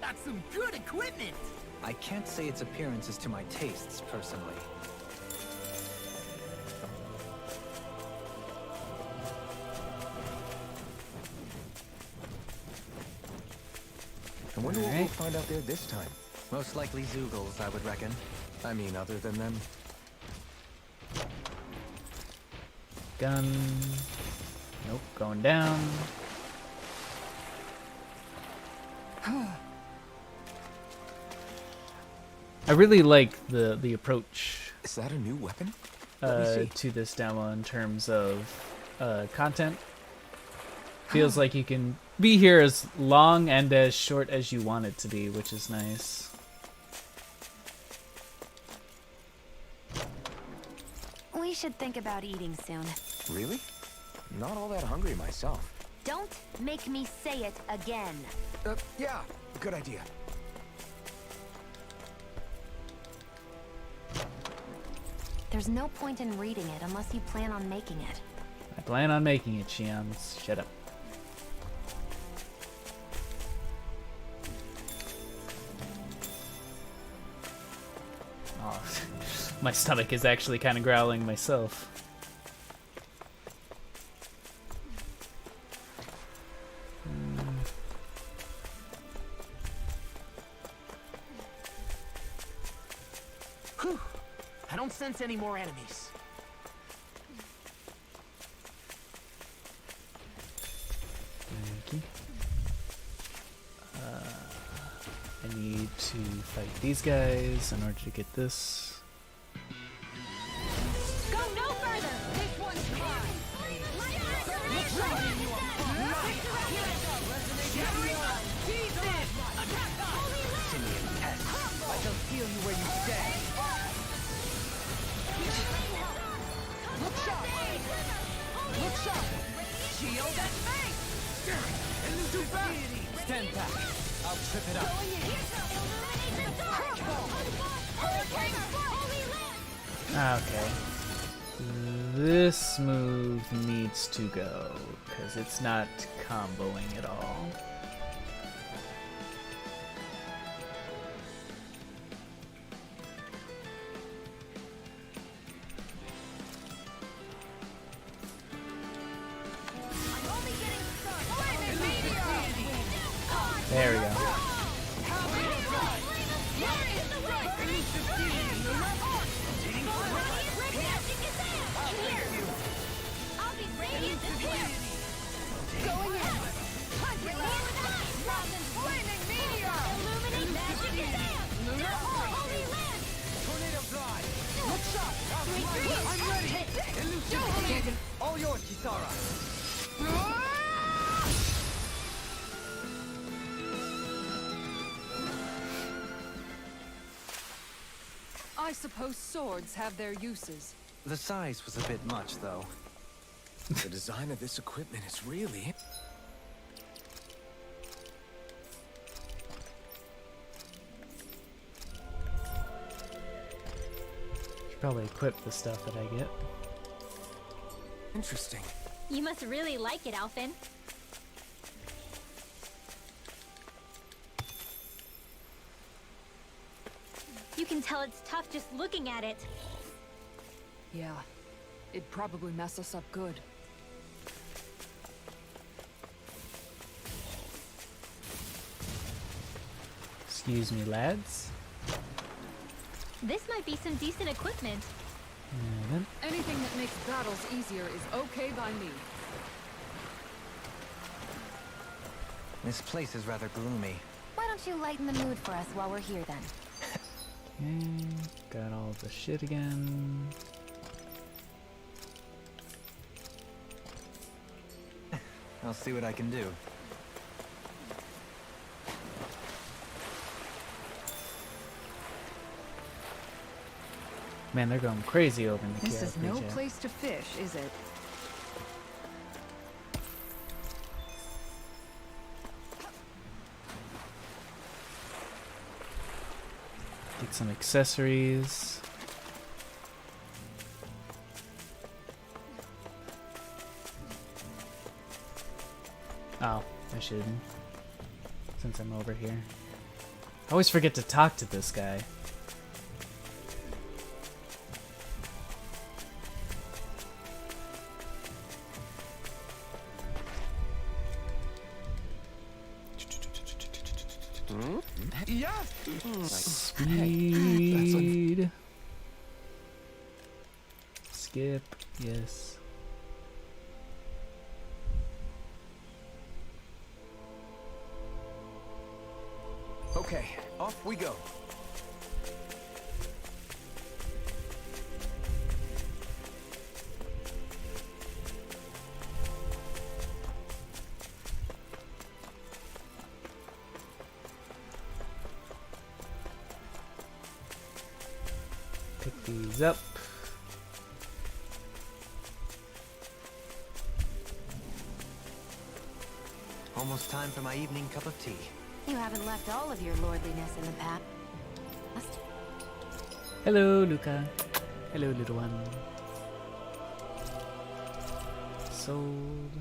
That's some good equipment! I can't say its appearance is to my tastes, personally. I wonder what we'll find out there this time. Most likely Zoogles, I would reckon. I mean, other than them. Gun. Nope, going down. I really like the approach Is that a new weapon? Let me see. to this demo in terms of content. Feels like you can be here as long and as short as you want it to be, which is nice. We should think about eating soon. Really? Not all that hungry myself. Don't make me say it again. Yeah, good idea. There's no point in reading it unless you plan on making it. I plan on making it, Shion. Shut up. Oh, my stomach is actually kind of growling myself. Whew. I don't sense any more enemies. Thank you. I need to fight these guys in order to get this. Go no further. This one's mine. I shall feel you where you stand. Look sharp! Look sharp! Shield at face! Too fast! Stand back. I'll trip it up. Okay. This move needs to go, because it's not comboing at all. There we go. All yours, Kisara. I suppose swords have their uses. The size was a bit much, though. The design of this equipment is really... Should probably equip the stuff that I get. interesting. You must really like it, Elfin. You can tell it's tough just looking at it. Yeah, it'd probably mess us up good. Excuse me, lads. This might be some decent equipment. And then Anything that makes battles easier is okay by me. This place is rather gloomy. Why don't you lighten the mood for us while we're here then? okay, got all all of the shit again. I'll see what I can do. Man, they're going crazy over in the This is no KFP chat. place to fish, is it? Get some accessories. Oh, I should. Since I'm over here. I always forget to talk to this guy. Yes! Speed. Skip. Yes. Okay, off we go. Pick these up. Almost time for my evening cup of tea. You haven't left all of your lordliness in the past. Hello, Luca. Hello, little one. Sold.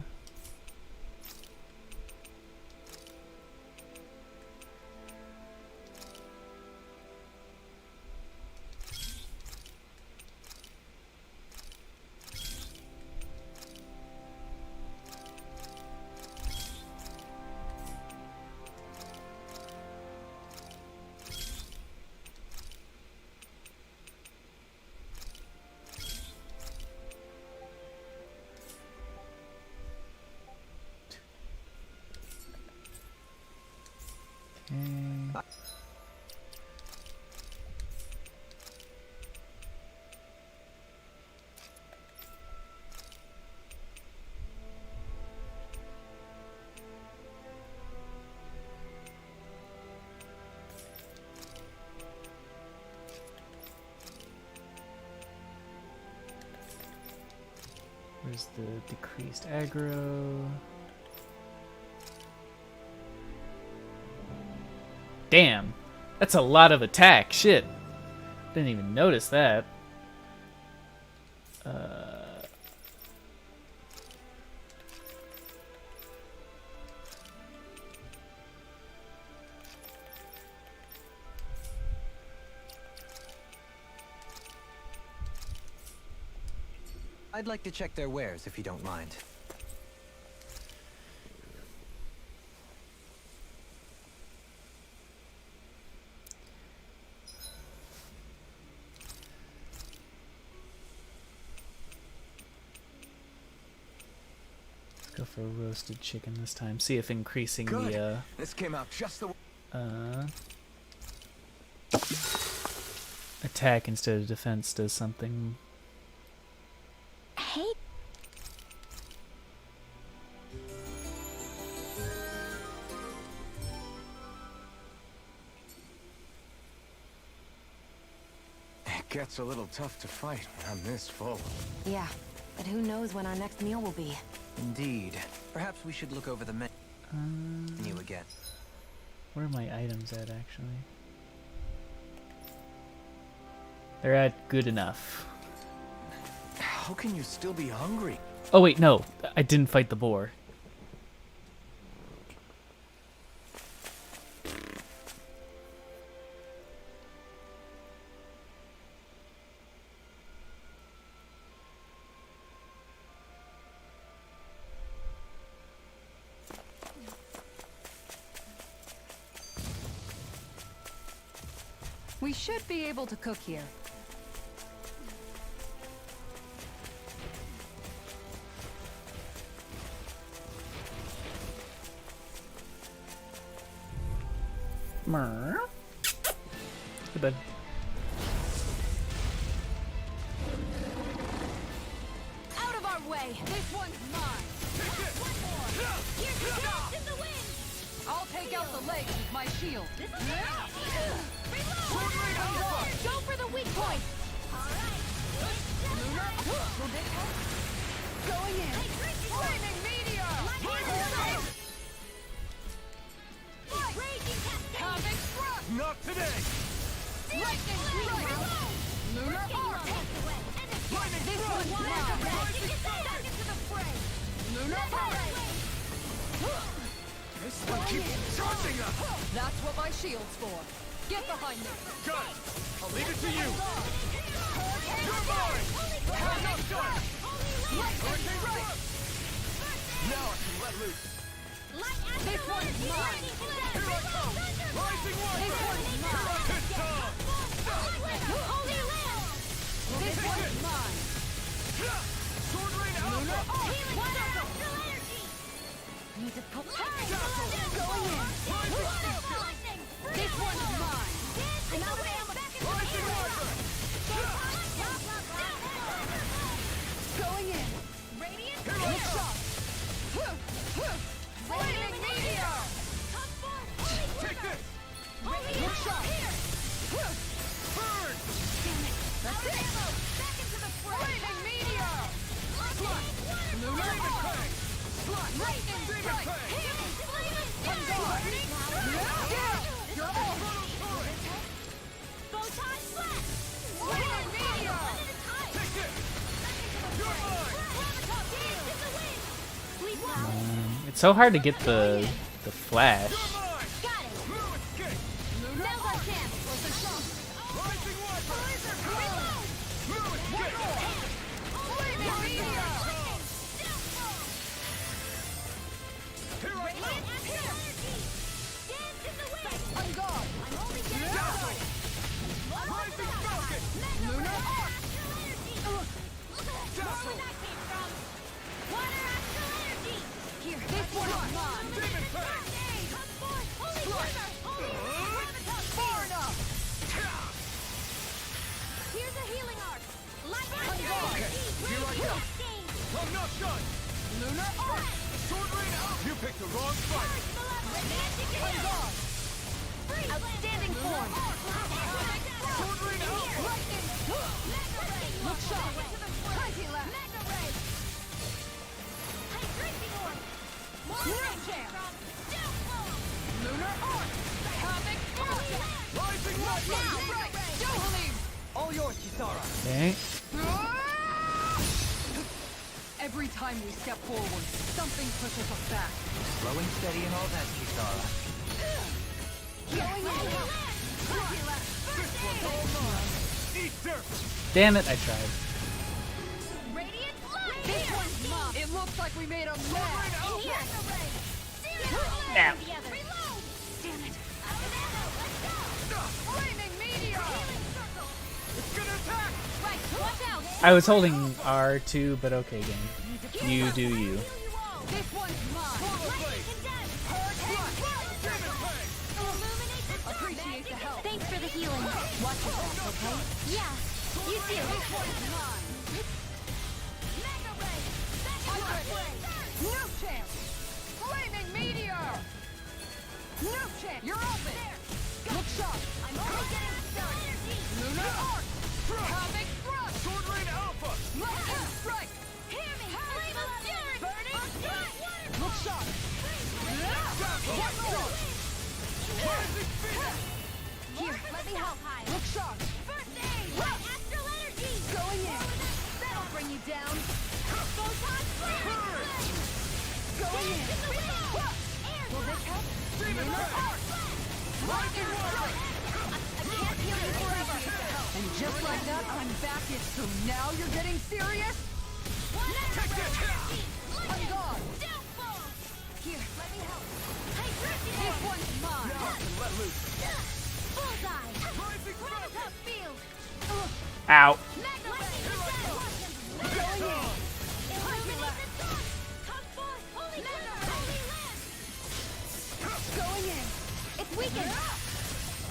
Okay. Where's the decreased aggro? Damn, that's a lot of attack. Shit. Didn't even notice that. I'd like to check their wares if you don't mind. Go for a roasted chicken this time. See if increasing Good. the This came out just the attack instead of defense does something. Hey, It gets a little tough to fight when I'm this full. Yeah, but who knows when our next meal will be. Indeed. Perhaps we should look over the menu again. Where are my items at, actually? They're at good enough. How can you still be hungry? Oh wait, no. I didn't fight the boar. We should be able to cook here. Good bed. way. This one's mine. One more. Here's the dance in the wind. I'll take out the legs with my shield. Reload. Go for the weak point. All right. Going in. Flaming meteor. Raging cascade. Havoc thrust. Not today! Lightning strike. Lunar arc. This one's mine. Back into the fray. Lunar arc. This one keeps charging us! That's what my shield's for. Get behind me. Got it! I'll leave it to you! You're mine! Enough done! Hurricane thrust! Now I can let loose! This one's mine. Here I come! Rising This Wiper! one's mine. Hit Tom! This one's mine. Sword Rain Alpha! Need to put Going in. This one's mine. Rising Wiper! Going in. Look shot. Flaming meteor. Take this! Look shot. Burn! That's it. Flaming meteor. Lunar Fang! Lightning Demon strike. Fang! I'm gone. Yeah. You're off. Flaming meteor. Take this! You're mine! It's so hard to get the flash. You're mine! Blue escape! Lunar arc. With a shot. Rising Wiper! Blue escape! Flaming meteor. Here I come! I'm gone. Dazzle! Rising Falcon! Lunar arc. Dazzle! Here. This one's mine. Demon Fang! Far enough. Here's a healing arc. Here I come! I'm not done! Lunar arc. Sword Rain Alpha! You picked the wrong fight! I'm gone. Outstanding form. Sword Rain Alpha! Lightning. Look shot. Crazy left. No chance. Lunar arc. Havoc thrust. Rising Now. Wiper! Right. Johalim. All yours, Kisara. Okay. Every time we step forward, something pushes us back. Slow and steady and all that, Kisara. Going in. Crazy left. This one's all mine! Eat dirt! Damn it, I tried. This one's mine. It looks like we made a mess. Ow. Flaming meteor. It's gonna attack! I was holding R2, but okay, game. You do you. This one's mine. Demon Fang! Appreciate the help. Thanks for the healing. Watch yourself, okay? Yeah, you too. This one's mine. I'm ready. No chance. Flaming meteor. No chance. You're open. Look sharp. I'm only getting started. Lunar arc. Havoc thrust. Sword Rain Alpha! Lightning strike. Hear me. Flame of fury. Burning strike. Water. Look sharp. What shot? Rising Phoenix! Here, let me help. Look sharp. First aid. Astral energy. Going in. That'll bring you down. Photon flare. Going in. Will this help? Demon Fang! Lightning strike. I can't heal you forever. And just like that, I'm back in. So now you're getting serious? Take this! I'm gone. Here, let me help. This one's mine. Now I can let loose! Bullseye. Rising Falcon! Top field. Ow. Mega ray. Going in. Illuminate the sun. Come forth, holy land. Holy land. Going in. It's weakened.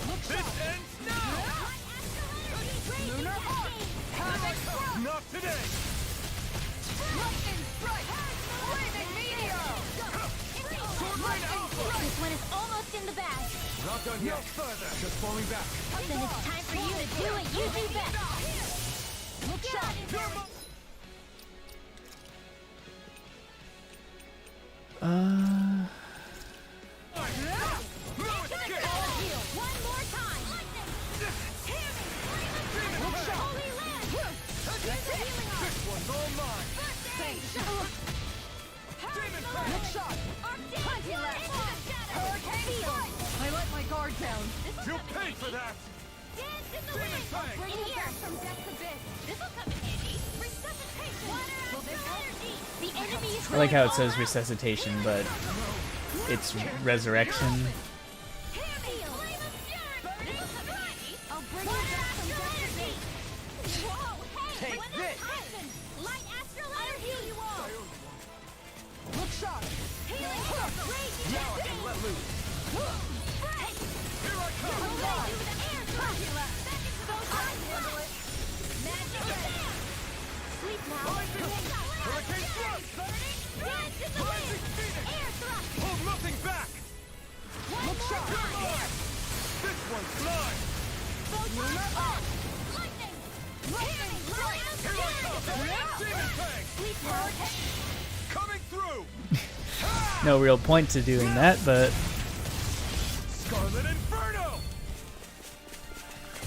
Look This sharp. ends now! Lunar arc. Havoc thrust. Not today! Lightning strike! Flaming meteor! This one is almost in the bag. Not done yet. Further. Just falling back. Then it's time for you to do what you do best. Look sharp! One more time. Holy land. This one's all mine. Look sharp! Hurricane strike! I let my guard down. You paid for that! Dance in the wind. Fang. Bring it here from death to bit. This'll come in handy. Resuscitation. Water energy. The enemy is I like how it says resuscitation, but it's resurrection. I'll bring you back from death to bit. Whoa, hey, Take when this. this happens, light astral energy. I'll heal you all. Look sharp! Healing raging Now I can let loose. Here I come! Sleep now. Hurricane thrust! Dance in the wind. Air thrust. Hold nothing back! One more time. This one's mine! Lightning. Demon Fang! Sleep now. Coming through! No real point to doing that, but Scarlet Inferno!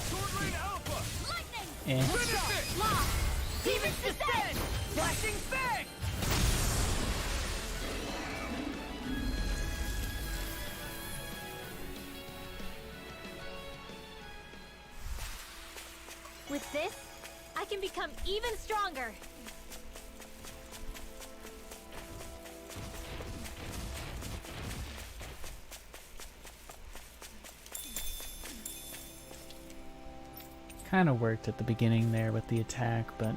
Sword Rain Alpha! Lightning. eh. Finish it! Lock. Demons descend! Flashing fang! With this, I can become even stronger. Kind of worked at the beginning there with the attack, but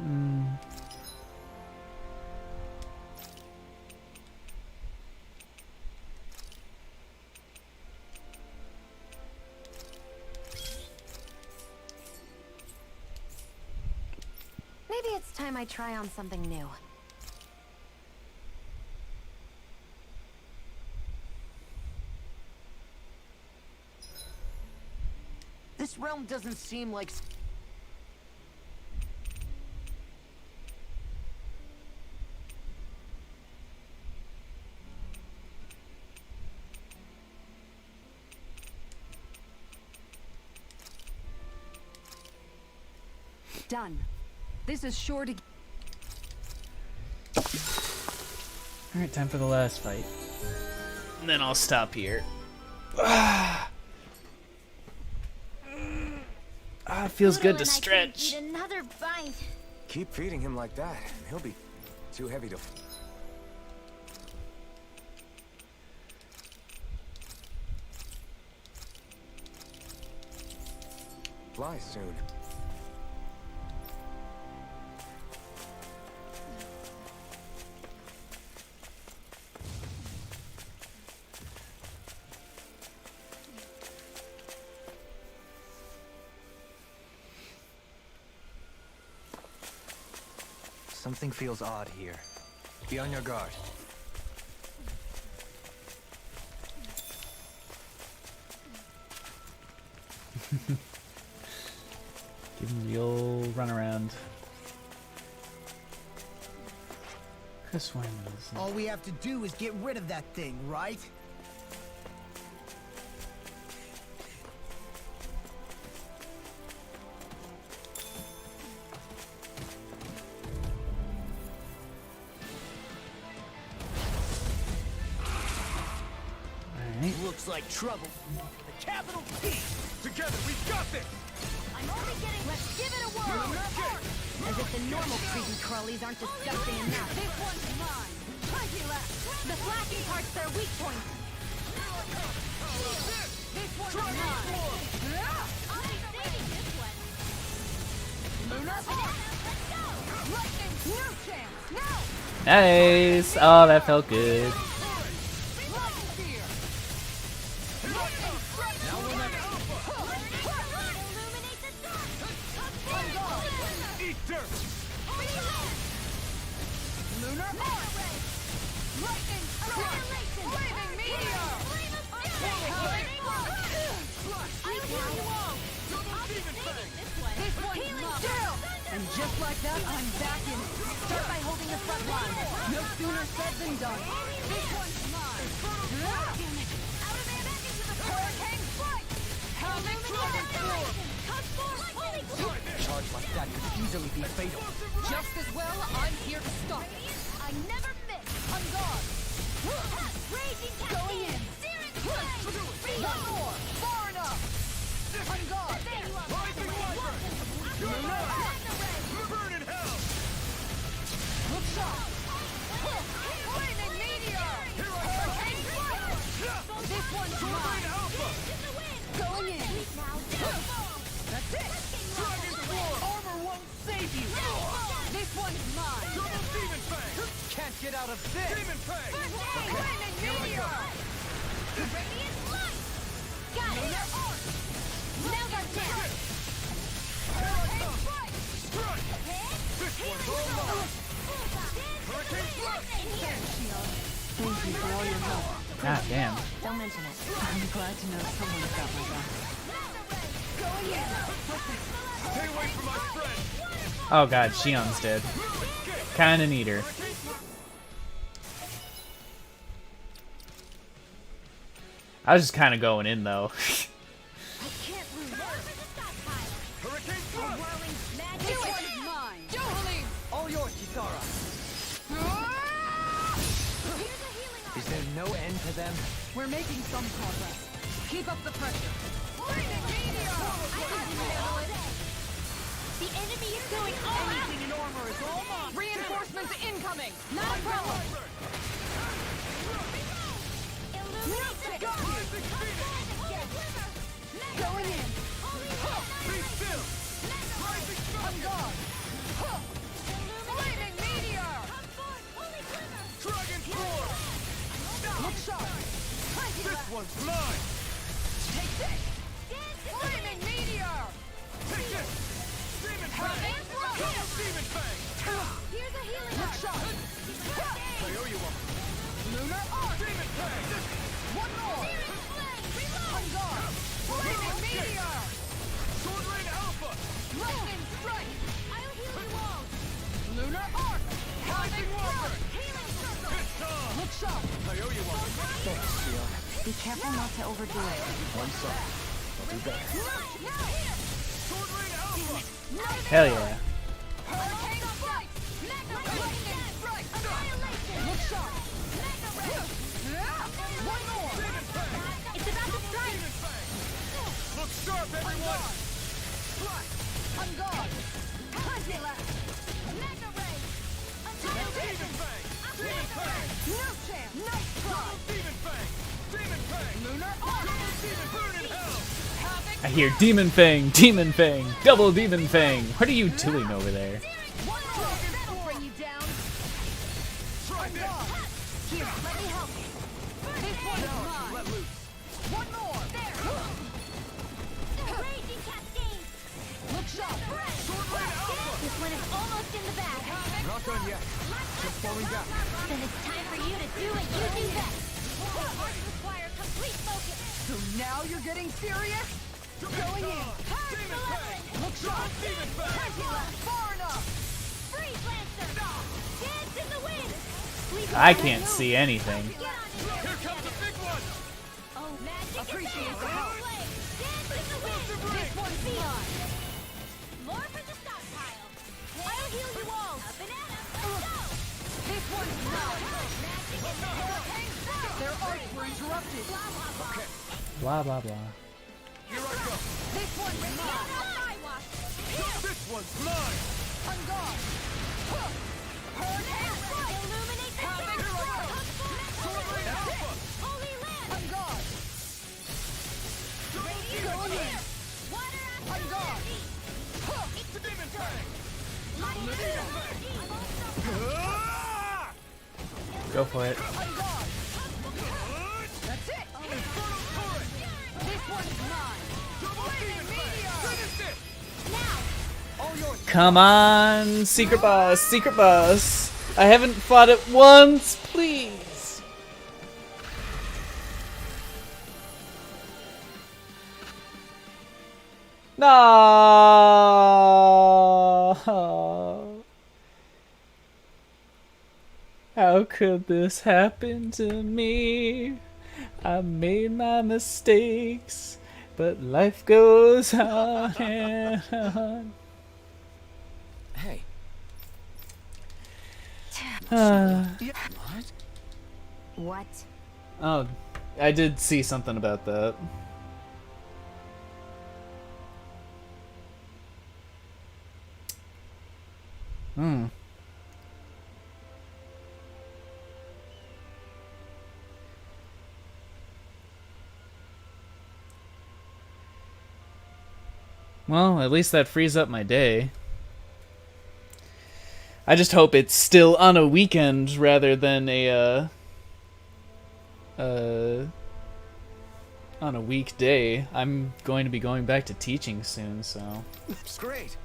Maybe it's time I try on something new. This realm doesn't seem like... Done. This is sure to... alright, time for the last fight. And then I'll stop here. It feels good to Pluto and I stretch. can eat another bite. Keep feeding him like that, and he'll be too heavy to... fly soon. Something feels odd here. Be on your guard. Give him the old run around. Chris wins. All we have to do is get rid of that thing, right? Alright. Looks like trouble. The capital T! Together, we've got this! I'm only getting. Let's give it a whirl. As if the normal creepy crawlies aren't disgusting enough. This one's mine. Plenty left. The flashing part's their weak point. This one's mine. I'll be saving this one. Lunar Pulse. Let's go. Lightning. New chance. Now. Nice! Oh, that felt good. Lightning Spear. Lightning Strike. Now we'll never... Illuminate the dark. Eat dirt! Lunar Lunar Arc! Lightning Strike! Flaming Meteor! I'll heal you all! This one's mine! And just like that, I'm back in it. Start by holding the front line. No sooner said than done. This one's mine! Damn it! Hurricane Strike! Helmet Dragon Storm! Charge like that could easily be fatal. Just as well, I'm here to stop it. I never miss. On guard. Going in. One more. Far enough. On guard. Lunar Arc. Burn in hell! Look sharp. Flaming Meteor. Hurricane Strike. This one's mine. Going in. That's it. Dragon Form! Armor won't save you. This one's mine. Double Demon Fang! Can't get out of this. Demon Fang! Flaming Meteor. Radiant Light. Got it. Lunar Arc. Now they're down. Hurricane Strike. Strike! This one's all mine! Hurricane Strike! Thank you for all your help. God damn. Don't mention it. I'm glad to know someone's got my back. Going in. Stay away from my friend! Oh god, Shion's dead. Kinda need her. I was just kinda going in though. Hurricane Strike! This one's mine. Johalim. All yours, Kisara. Is there no end to them? We're making some progress. Keep up the pressure. Flaming Meteor. The enemy is going all out! Anything in armor is all mine. Reinforcements incoming. Not a problem. Illuminate Got you. Going in. Be still! On guard. Flaming Meteor. Dragon Form! Look sharp. This one's mine! Take this. Flaming Meteor. Take this! Demon Fang! Hurricane Strike. Double Demon Fang! Here's a healing Look arc. sharp. I owe you one! Lunar Arc. Demon Fang! One more. On guard. Flaming Meteor. Sword Rain Alpha! Lightning Strike. I'll heal you all. Lunar Arc. Helmet Dragon. It's on! Look sharp. I owe you one! Be careful not to overdo it. One sec. I'll do better. Sword Rain Alpha! Hell yeah. Hurricane Strike. Lightning Strike. Look sharp. One more. Demon Fang! It's about to strike. Demon Fang! Look sharp, everyone! On guard. Mega Ray. Double Demon Fang! Demon Fang! No chance. Nice try. Demon Fang! Demon Fang! Lunar Arc. Double Demon Burn in hell! I hear Demon Fang, Demon Fang, double Demon Fang. What are you doing over there? One more. That'll bring you down. Try this! Here, let me help you. This one's mine. Let loose! One more. There. Raging Cascade. Look sharp. Sword Rain Alpha! This one is almost in the bag. Not done yet. Just falling back. Then it's time for you to do what you do best. Hearts require complete focus. So now you're getting serious? Going in. Demon Fang! Look sharp. Demon Fang! Far enough. Freeze Lancer. Dance in the wind. I can't see anything. Get on in there. Here comes the big one! Oh, magic Appreciate is the there. help. Dance in the wind. This one's mine. More for the stockpile. I'll heal you all. Up and at 'em. Go. This one's mine. Magic is there. Hurricane Strike. Their arcs were interrupted. Blah blah blah. Here I go! This one's mine. This one's mine! On guard. Hurricane Strike. Illuminate the Havoc dark. Strike. Sword Rain Alpha! Holy land. On guard. Going in. Water On guard. It's a Demon Fang! Light. Go for it. On guard. That's it. Infernal Torrent! This one's mine. Double Demon Fang! Finish it! Now. All yours. Come on, secret boss, secret boss. I haven't fought it once, please. No. How could this happen to me? I made my mistakes, but life goes on and on. Hey. What? Oh, I did see something about that. Hmm. Well, at least that frees up my day. I just hope it's still on a weekend rather than on a weekday. I'm going to be going back to teaching soon, so. It's great.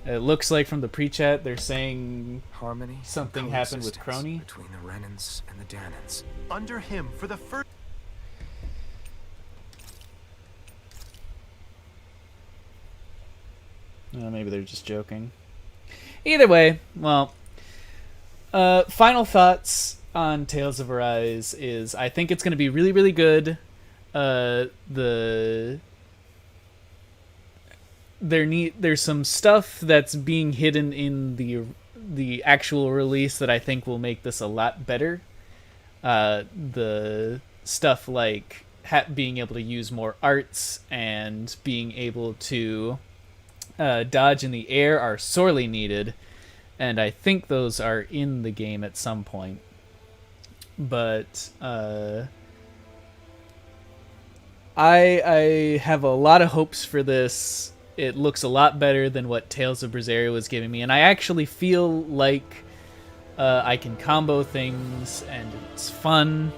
It looks like from the pre-chat they're saying Harmony. something happened with coexistence Crony. between the Renans and the Danans. Under him for the first. Maybe they're just joking. Either way, well, final thoughts on Tales of Arise is I think it's going to be really, really good. There's some stuff that's being hidden in the actual release that I think will make this a lot better. The stuff like being able to use more arts and being able to dodge in the air are sorely needed, and I think those are in the game at some point. But I have a lot of hopes for this. It looks a lot better than what Tales of Berseria was giving me, and I actually feel like I can combo things, and it's fun.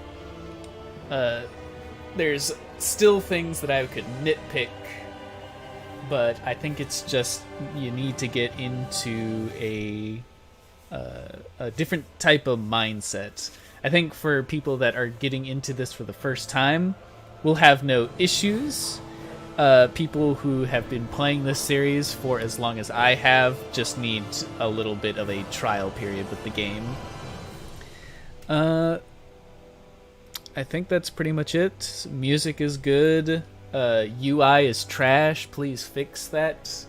There's still things that I could nitpick, but I think it's just you need to get into a different type of mindset. I think for people that are getting into this for the first time will have no issues. People who have been playing this series for as long as I have just need a little bit of a trial period with the game. I think that's pretty much it. Music is good. UI is trash. Please fix that.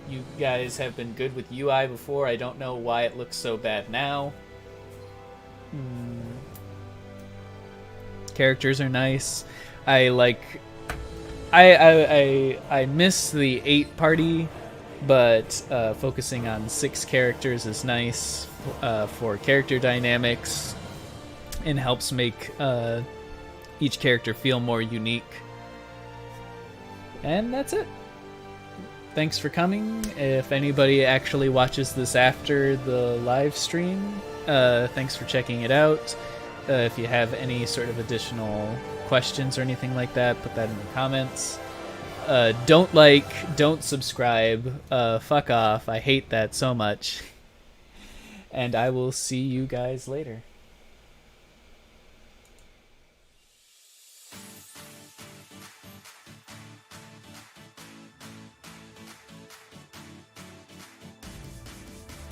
You guys have been good with UI before. I don't know why it looks so bad now. Characters are nice. I miss the 8-party, but focusing on 6 characters is nice for character dynamics and helps make each character feel more unique. And that's it. Thanks for coming. If anybody actually watches this after the live stream, thanks for checking it out. If you have any sort of additional questions or anything like that, put that in the comments. Don't subscribe. Fuck off. I hate that so much. And I will see you guys later.